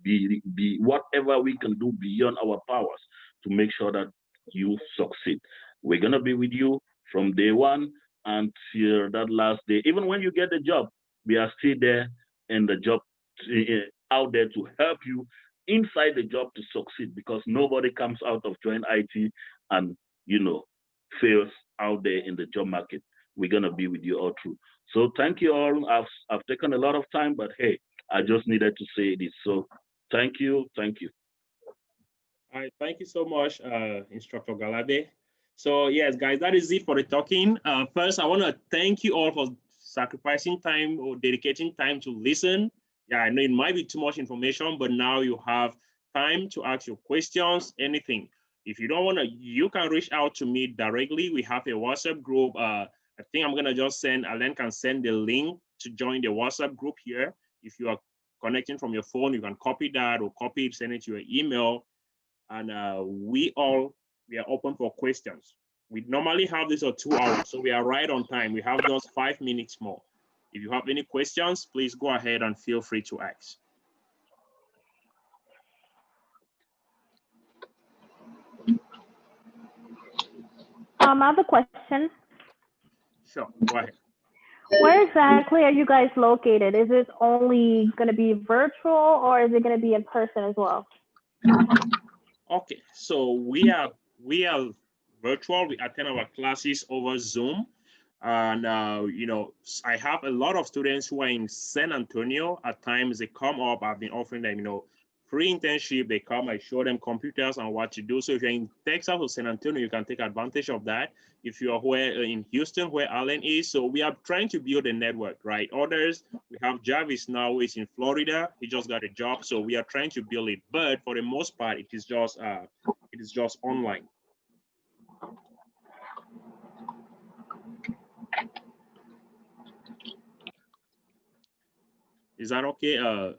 be whatever we can do beyond our powers to make sure that you succeed. We're gonna be with you from day one until that last day. Even when you get the job, we are still there in the job, out there to help you inside the job to succeed, because nobody comes out of Joint IT and fails out there in the job market. We're gonna be with you all through. So thank you all. I've taken a lot of time, but hey, I just needed to say this. So thank you. All right, thank you so much, Instructor Galabe. So yes, guys, that is it for the talking. First, I want to thank you all for sacrificing time or dedicating time to listen. Yeah, I know it might be too much information, but now you have time to ask your questions, anything. If you don't want to, you can reach out to me directly. We have a WhatsApp group. I think I'm going to just Alan can send the link to join the WhatsApp group here. If you are connecting from your phone, you can copy that or send it to your email. And we are open for questions. We normally have this for 2 hours, so we are right on time. We have just 5 minutes more. If you have any questions, please go ahead and feel free to ask. I have a question. Sure, go ahead. Where exactly are you guys located? Is it only going to be virtual, or is it going to be in person as well? Okay, so we are virtual. We attend our classes over Zoom, and I have a lot of students who are in San Antonio. At times they come up. I've been offering them free internship. They come, I show them computers and what to do. So if you're in Texas or San Antonio, you can take advantage of that. If you're in Houston, where Allen is, so we are trying to build a network, right? Others, we have Jarvis now, who is in Florida. He just got a job, so we are trying to build it. But for the most part, it is just online. Is that okay?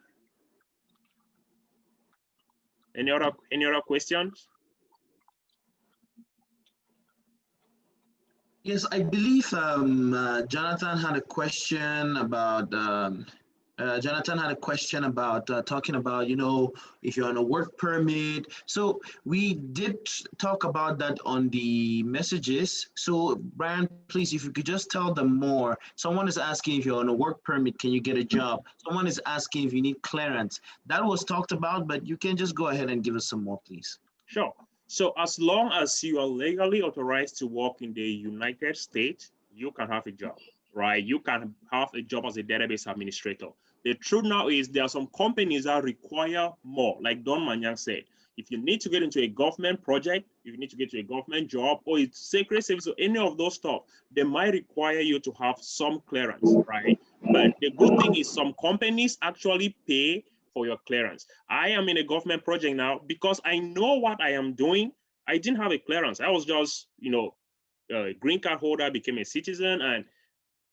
Any other questions? Yes, I believe Jonathan had a question about talking about, if you're on a work permit. So we did talk about that on the messages. So Brian, please, if you could just tell them more. Someone is asking if you're on a work permit, can you get a job? Someone is asking if you need clearance. That was talked about, but you can just go ahead and give us some more, please. Sure. So as long as you are legally authorized to work in the United States, you can have a job, right? You can have a job as a database administrator. The truth now is there are some companies that require more, like Don Manyang said. If you need to get into a government project, if you need to get to a government job, or it's secret service or any of those stuff, they might require you to have some clearance, right? But the good thing is some companies actually pay for your clearance. I am in a government project now because I know what I am doing. I didn't have a clearance. I was just, a green card holder, became a citizen, and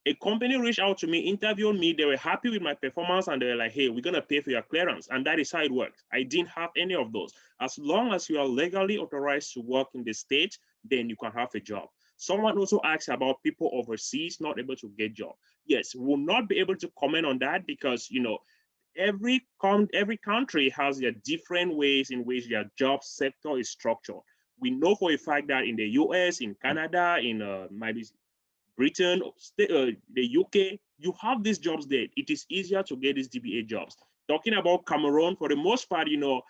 A company reached out to me, interviewed me, they were happy with my performance, and they were like, hey, we're gonna pay for your clearance. And that is how it works. I didn't have any of those. As long as you are legally authorized to work in the state, then you can have a job. Someone also asked about people overseas not able to get job. Yes, we'll not be able to comment on that because, you know, every country has their different ways in which their job sector is structured. We know for a fact that in the US, in Canada, in maybe Britain, the UK, you have these jobs there. It is easier to get these DBA jobs. Talking about Cameroon, for the most part, you know,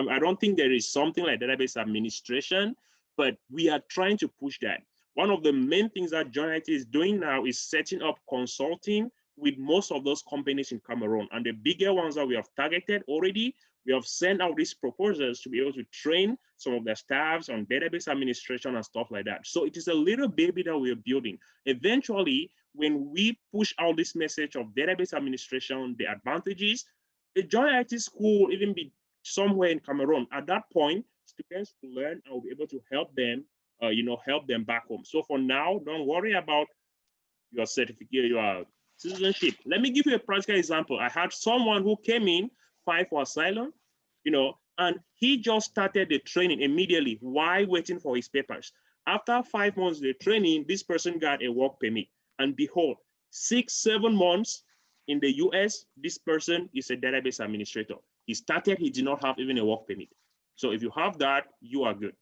I don't think there is something like database administration, but we are trying to push that. One of the main things that Join IT is doing now is setting up consulting with most of those companies in Cameroon. And the bigger ones that we have targeted already, we have sent out these proposals to be able to train some of their staffs on database administration and stuff like that. So it is a little baby that we are building. Eventually, when we push out this message of database administration, the advantages, the Join IT school will even be somewhere in Cameroon. At that point, students will learn and will be able to help them, help them back home. So for now, don't worry about your certificate, your citizenship. Let me give you a practical example. I had someone who came in, filed for asylum, and he just started the training immediately while waiting for his papers. After 5 months of the training, this person got a work permit. And behold, 6-7 months in the US, this person is a database administrator. He started, he did not have even a work permit. So if you have that, you are good.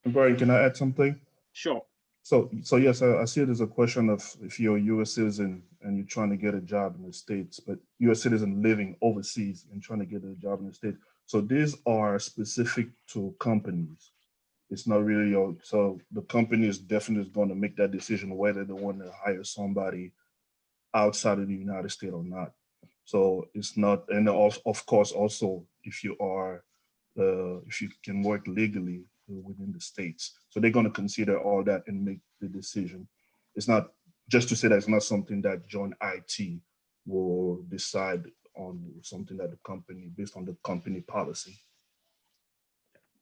Brian, can I add something? Sure. So yes, I see it as a question of if you're a U.S. citizen and you're trying to get a job in the States, but you're a citizen living overseas and trying to get a job in the States. So these are specific to companies. It's not really so the company is definitely going to make that decision whether they want to hire somebody outside of the United States or not. So it's not, and of course also if you can work legally within the states. So they're going to consider all that and make the decision. It's not just to say that it's not something that Join IT will decide on, something that the company, based on the company policy.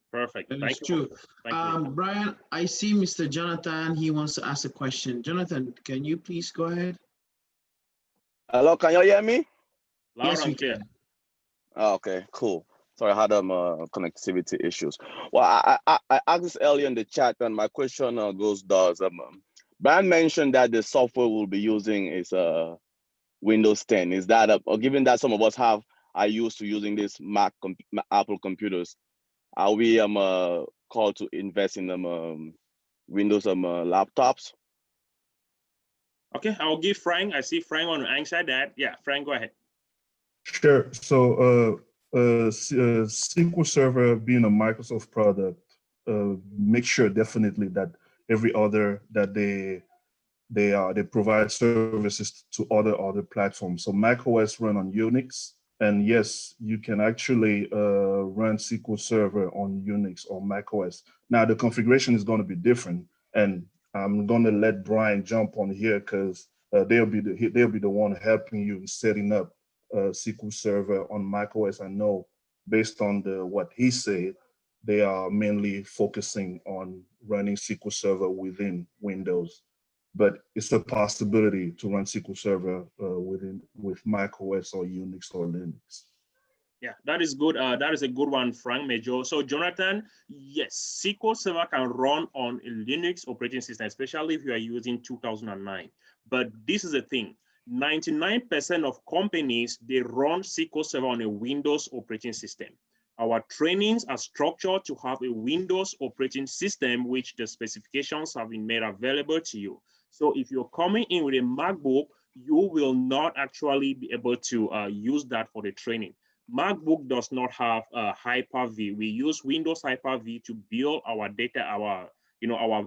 Perfect. That's true. Brian, I see Mr. Jonathan, he wants to ask a question. Jonathan, can you please go ahead? Hello, can you hear me? Loud and clear. Okay, cool. Sorry, I had connectivity issues. Well, I asked this earlier in the chat, and my question goes thus. Brian mentioned that the software we'll be using is Windows 10. Is that, or given that some of us are used to using this Apple computers, are we called to invest in Windows laptops? Okay, I'll give Frank. I see Frank want to answer that. Yeah, Frank, go ahead. Sure. So SQL Server being a Microsoft product, make sure definitely that every other that they provide services to other platforms. So macOS run on Unix, and yes, you can actually run SQL Server on Unix or macOS. Now the configuration is going to be different, and I'm going to let Brian jump on here because they'll be the one helping you in setting up SQL Server on macOS. I know based on what he said, they are mainly focusing on running SQL Server within Windows, but it's a possibility to run SQL Server with macOS or Unix or Linux. Yeah, that is good. That is a good one, Frank Major. So Jonathan, yes, SQL Server can run on a Linux operating system, especially if you are using 2009. But this is the thing. 99% of companies, they run SQL Server on a Windows operating system. Our trainings are structured to have a Windows operating system, which the specifications have been made available to you. So if you're coming in with a MacBook, you will not actually be able to use that for the training. MacBook does not have Hyper-V. We use Windows Hyper-V to build our data, our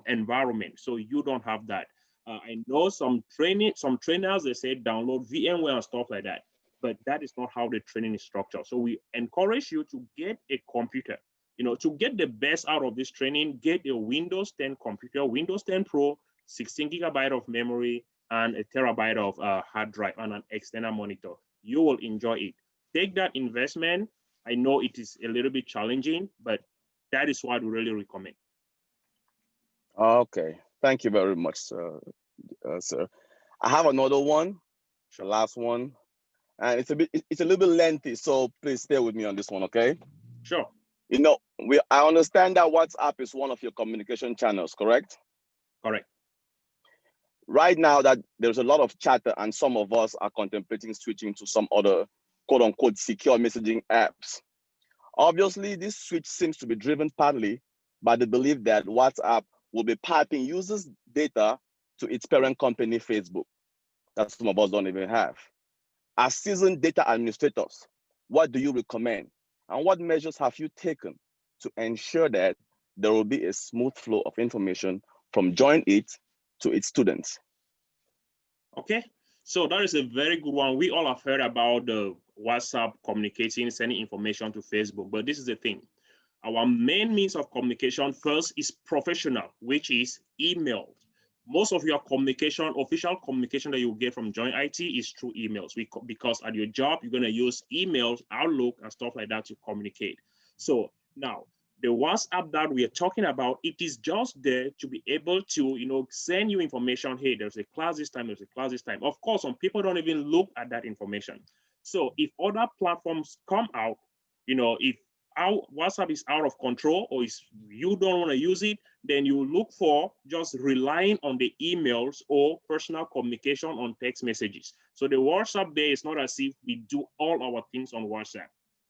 environment. So you don't have that. I know some trainers, they say download VMware and stuff like that, but that is not how the training is structured. So we encourage you to get a computer. To get the best out of this training, get a Windows 10 computer, Windows 10 Pro, 16 gigabyte of memory, and a terabyte of hard drive and an external monitor. You will enjoy it. Take that investment. I know it is a little bit challenging, but that is what we really recommend. Okay, thank you very much, sir. I have another one, the last one, and it's a little bit lengthy, so please stay with me on this one, okay? Sure. You know, I understand that WhatsApp is one of your communication channels, correct? Correct. Right now that there's a lot of chatter and some of us are contemplating switching to some other quote unquote secure messaging apps. Obviously, this switch seems to be driven partly by the belief that WhatsApp will be piping users' data to its parent company, Facebook, that some of us don't even have. As seasoned data administrators, what do you recommend? And what measures have you taken to ensure that there will be a smooth flow of information from Join It to its students? Okay, so that is a very good one. We all have heard about the WhatsApp communicating, sending information to Facebook, but this is the thing. Our main means of communication first is professional, which is email. Most of your communication, official communication that you get from Join IT is through emails, because at your job, you're going to use emails, Outlook, and stuff like that to communicate. So now, the WhatsApp that we are talking about, it is just there to be able to, send you information. Hey, there's a class this time, there's a class this time. Of course, some people don't even look at that information. So if other platforms come out, if our WhatsApp is out of control or you don't want to use it, then you look for just relying on the emails or personal communication on text messages. So the WhatsApp there is not as if we do all our things on WhatsApp,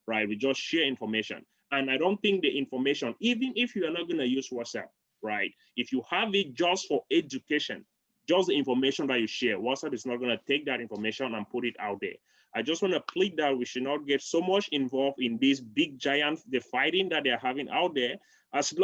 right? We just share information. And I don't think the information, even if you are not going to use WhatsApp, right? If you have it just for education, just the information that you share, WhatsApp is not going to take that information and put it out there. I just want to plead that we should not get so much involved in these big giants, the fighting that they're having out there. As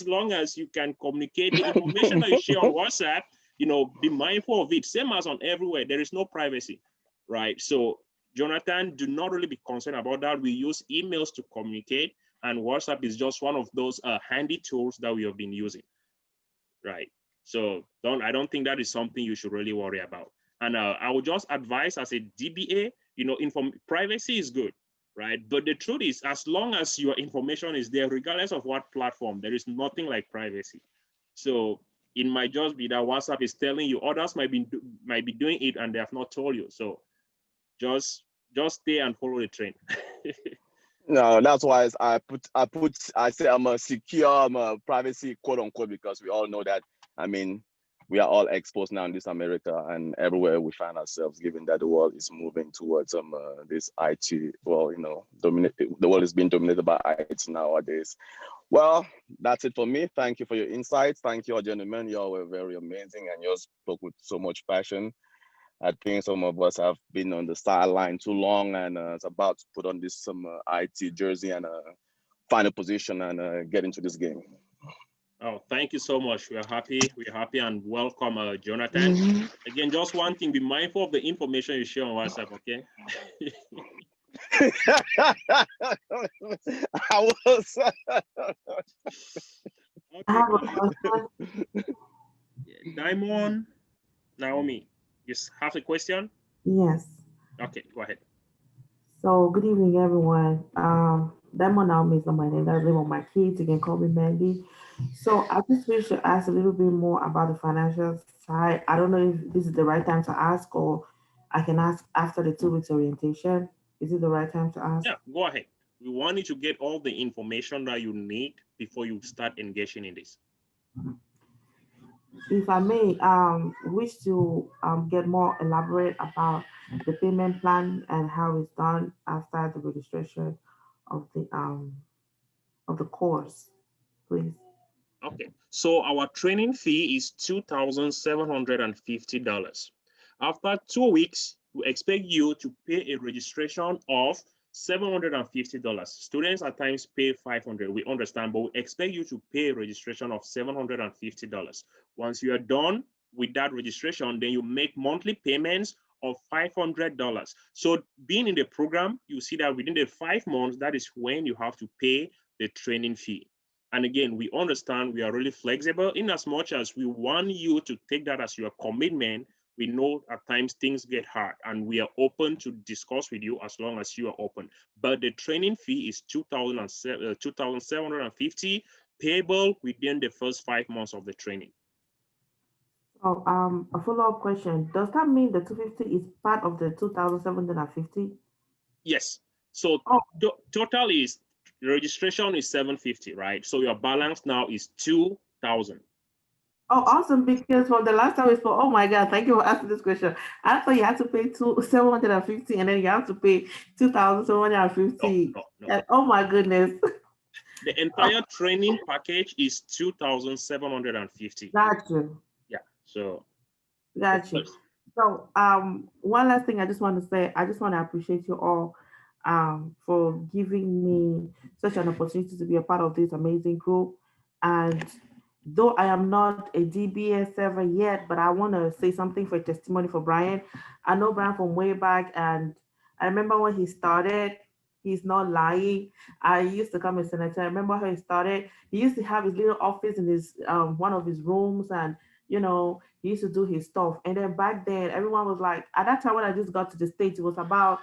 long as you can communicate the information that you share on WhatsApp, be mindful of it. Same as on everywhere, there is no privacy, right? So Jonathan, do not really be concerned about that. We use emails to communicate, and WhatsApp is just one of those handy tools that we have been using, right? So I don't think that is something you should really worry about. And I would just advise as a DBA, privacy is good, right? But the truth is, as long as your information is there, regardless of what platform, there is nothing like privacy. So it might just be that WhatsApp is telling you, others might be doing it and they have not told you. So just stay and follow the trend. No, that's why I say I'm a secure, I'm a privacy, quote unquote, because we all know that, we are all exposed now in this America and everywhere we find ourselves, given that the world is moving towards this IT, the world is being dominated by IT nowadays. Well, that's it for me. Thank you for your insights. Thank you all, gentlemen. You all were very amazing and you all spoke with so much passion. I think some of us have been on the sideline too long and it's about to put on this IT jersey and find a position and get into this game. Oh, thank you so much. We're happy and welcome, Jonathan. Again, just one thing, be mindful of the information you share on WhatsApp, okay? I was. Okay. Diamond, Naomi, you have a question? Yes. Okay, go ahead. So, good evening, everyone. Diamond Naomi is not my name. That's the name of my kids. You can call me Mandy. So, I just wish to ask a little bit more about the financial side. I don't know if this is the right time to ask, or I can ask after the 2 weeks orientation. Is it the right time to ask? Yeah, go ahead. We want you to get all the information that you need before you start engaging in this. If I may, wish to get more elaborate about the payment plan and how it's done after the registration of the course, please. Okay, so our training fee is $2,750. After 2 weeks, we expect you to pay a registration of $750. Students at times pay $500. We understand, but we expect you to pay a registration of $750. Once you are done with that registration, then you make monthly payments of $500. So being in the program, you see that within the 5 months, that is when you have to pay the training fee. And again, we understand we are really flexible in as much as we want you to take that as your commitment. We know at times things get hard and we are open to discuss with you as long as you are open. But the training fee is $2,750 payable within the first 5 months of the training. So, a follow-up question. Does that mean the 250 is part of the 2,750? Yes. So Oh, total is registration is 750, right? So your balance now is 2,000. oh, awesome! Because from the last time we spoke, oh my God, thank you for asking this question. I thought you had to pay 750, and then you have to pay 2,750. No. Oh my goodness. The entire training package is 2,750. Got you. Yeah. So Got you. So, one last thing I just want to say, I just want to appreciate you all for giving me such an opportunity to be a part of this amazing group. And though I am not a DBA server yet, but I want to say something for testimony for Brian. I know Brian from way back, and I remember when he started. He's not lying. I used to come as senator. I remember how he started. He used to have his little office in his one of his rooms, and he used to do his stuff. And then back then, everyone was like, at that time when I just got to the States, it was about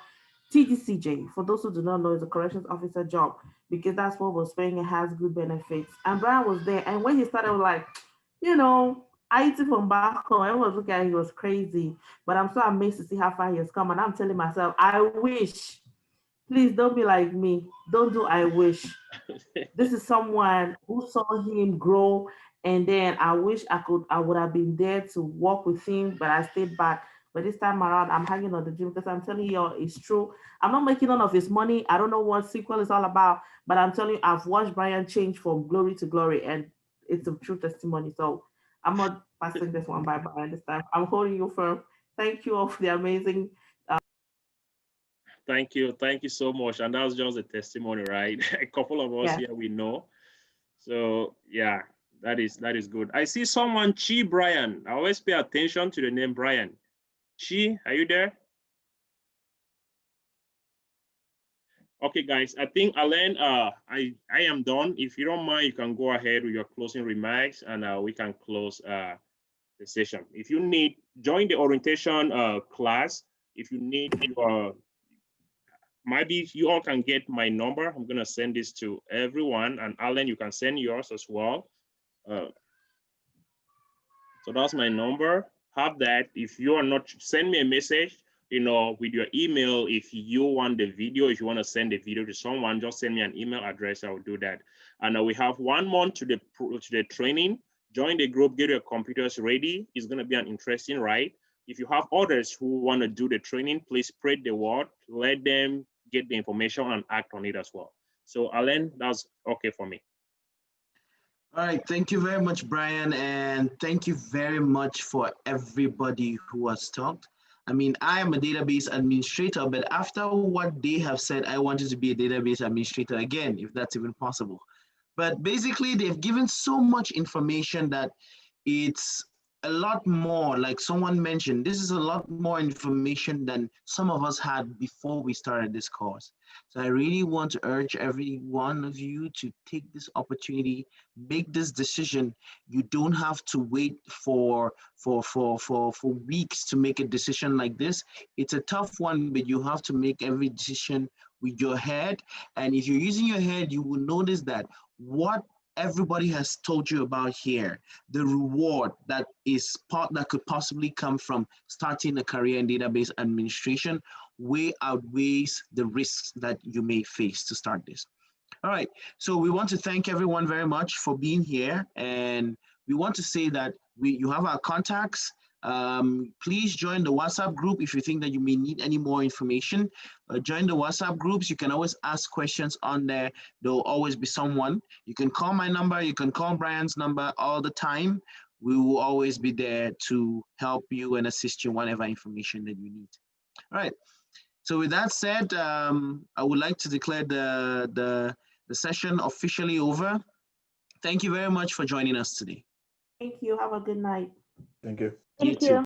TDCJ. For those who do not know, it's a corrections officer job because that's what was paying and has good benefits. And Brian was there. And when he started, I was like, IT from back home, everyone was looking at him, he was crazy. But I'm so amazed to see how far he has come. And I'm telling myself, I wish, please don't be like me. Don't do I wish. This is someone who saw him grow, and then I wish I would have been there to walk with him, but I stayed back. But this time around, I'm hanging on the dream because I'm telling you, it's true. I'm not making none of his money. I don't know what SQL is all about, but I'm telling you, I've watched Brian change from glory to glory, and it's a true testimony. So I'm not passing this one by Brian this time. I'm holding you firm. Thank you all for the amazing. Thank you so much. And that's just a testimony, right? A couple of us here we know. So yeah, that is good. I see someone, Chi Brian. I always pay attention to the name Brian. Chi, are you there? Okay, guys, I think Alain, I am done. If you don't mind, you can go ahead with your closing remarks, and we can close the session. If you need, join the orientation class. If you need your, maybe you all can get my number. I'm gonna send this to everyone, and Alan, you can send yours as well. So that's my number. Have that. If you are not, send me a message, with your email. If you want the video, if you want to send the video to someone, just send me an email address. I will do that. And we have 1 month to the training. Join the group, get your computers ready. It's gonna be an interesting ride. If you have others who want to do the training, please spread the word. Let them get the information and act on it as well. So Alan, that's okay for me. All right, thank you very much, Brian, and thank you very much for everybody who has talked. I mean, I am a database administrator, but after what they have said, I wanted to be a database administrator again, if that's even possible. But basically, they've given so much information that it's a lot more, like someone mentioned, this is a lot more information than some of us had before we started this course. So I really want to urge every one of you to take this opportunity, make this decision. You don't have to wait for weeks to make a decision like this. It's a tough one, but you have to make every decision with your head. And if you're using your head, you will notice that what everybody has told you about here, the reward that could possibly come from starting a career in database administration way outweighs the risks that you may face to start this. All right, so we want to thank everyone very much for being here, and we want to say that you have our contacts. Please join the WhatsApp group if you think that you may need any more information. Join the WhatsApp groups. You can always ask questions on there. There will always be someone. You can call my number. You can call Brian's number all the time. We will always be there to help you and assist you whatever information that you need. All right. So with that said, I would like to declare the session officially over. Thank you very much for joining us today. Thank you. Have a good night. Thank you. Thank you.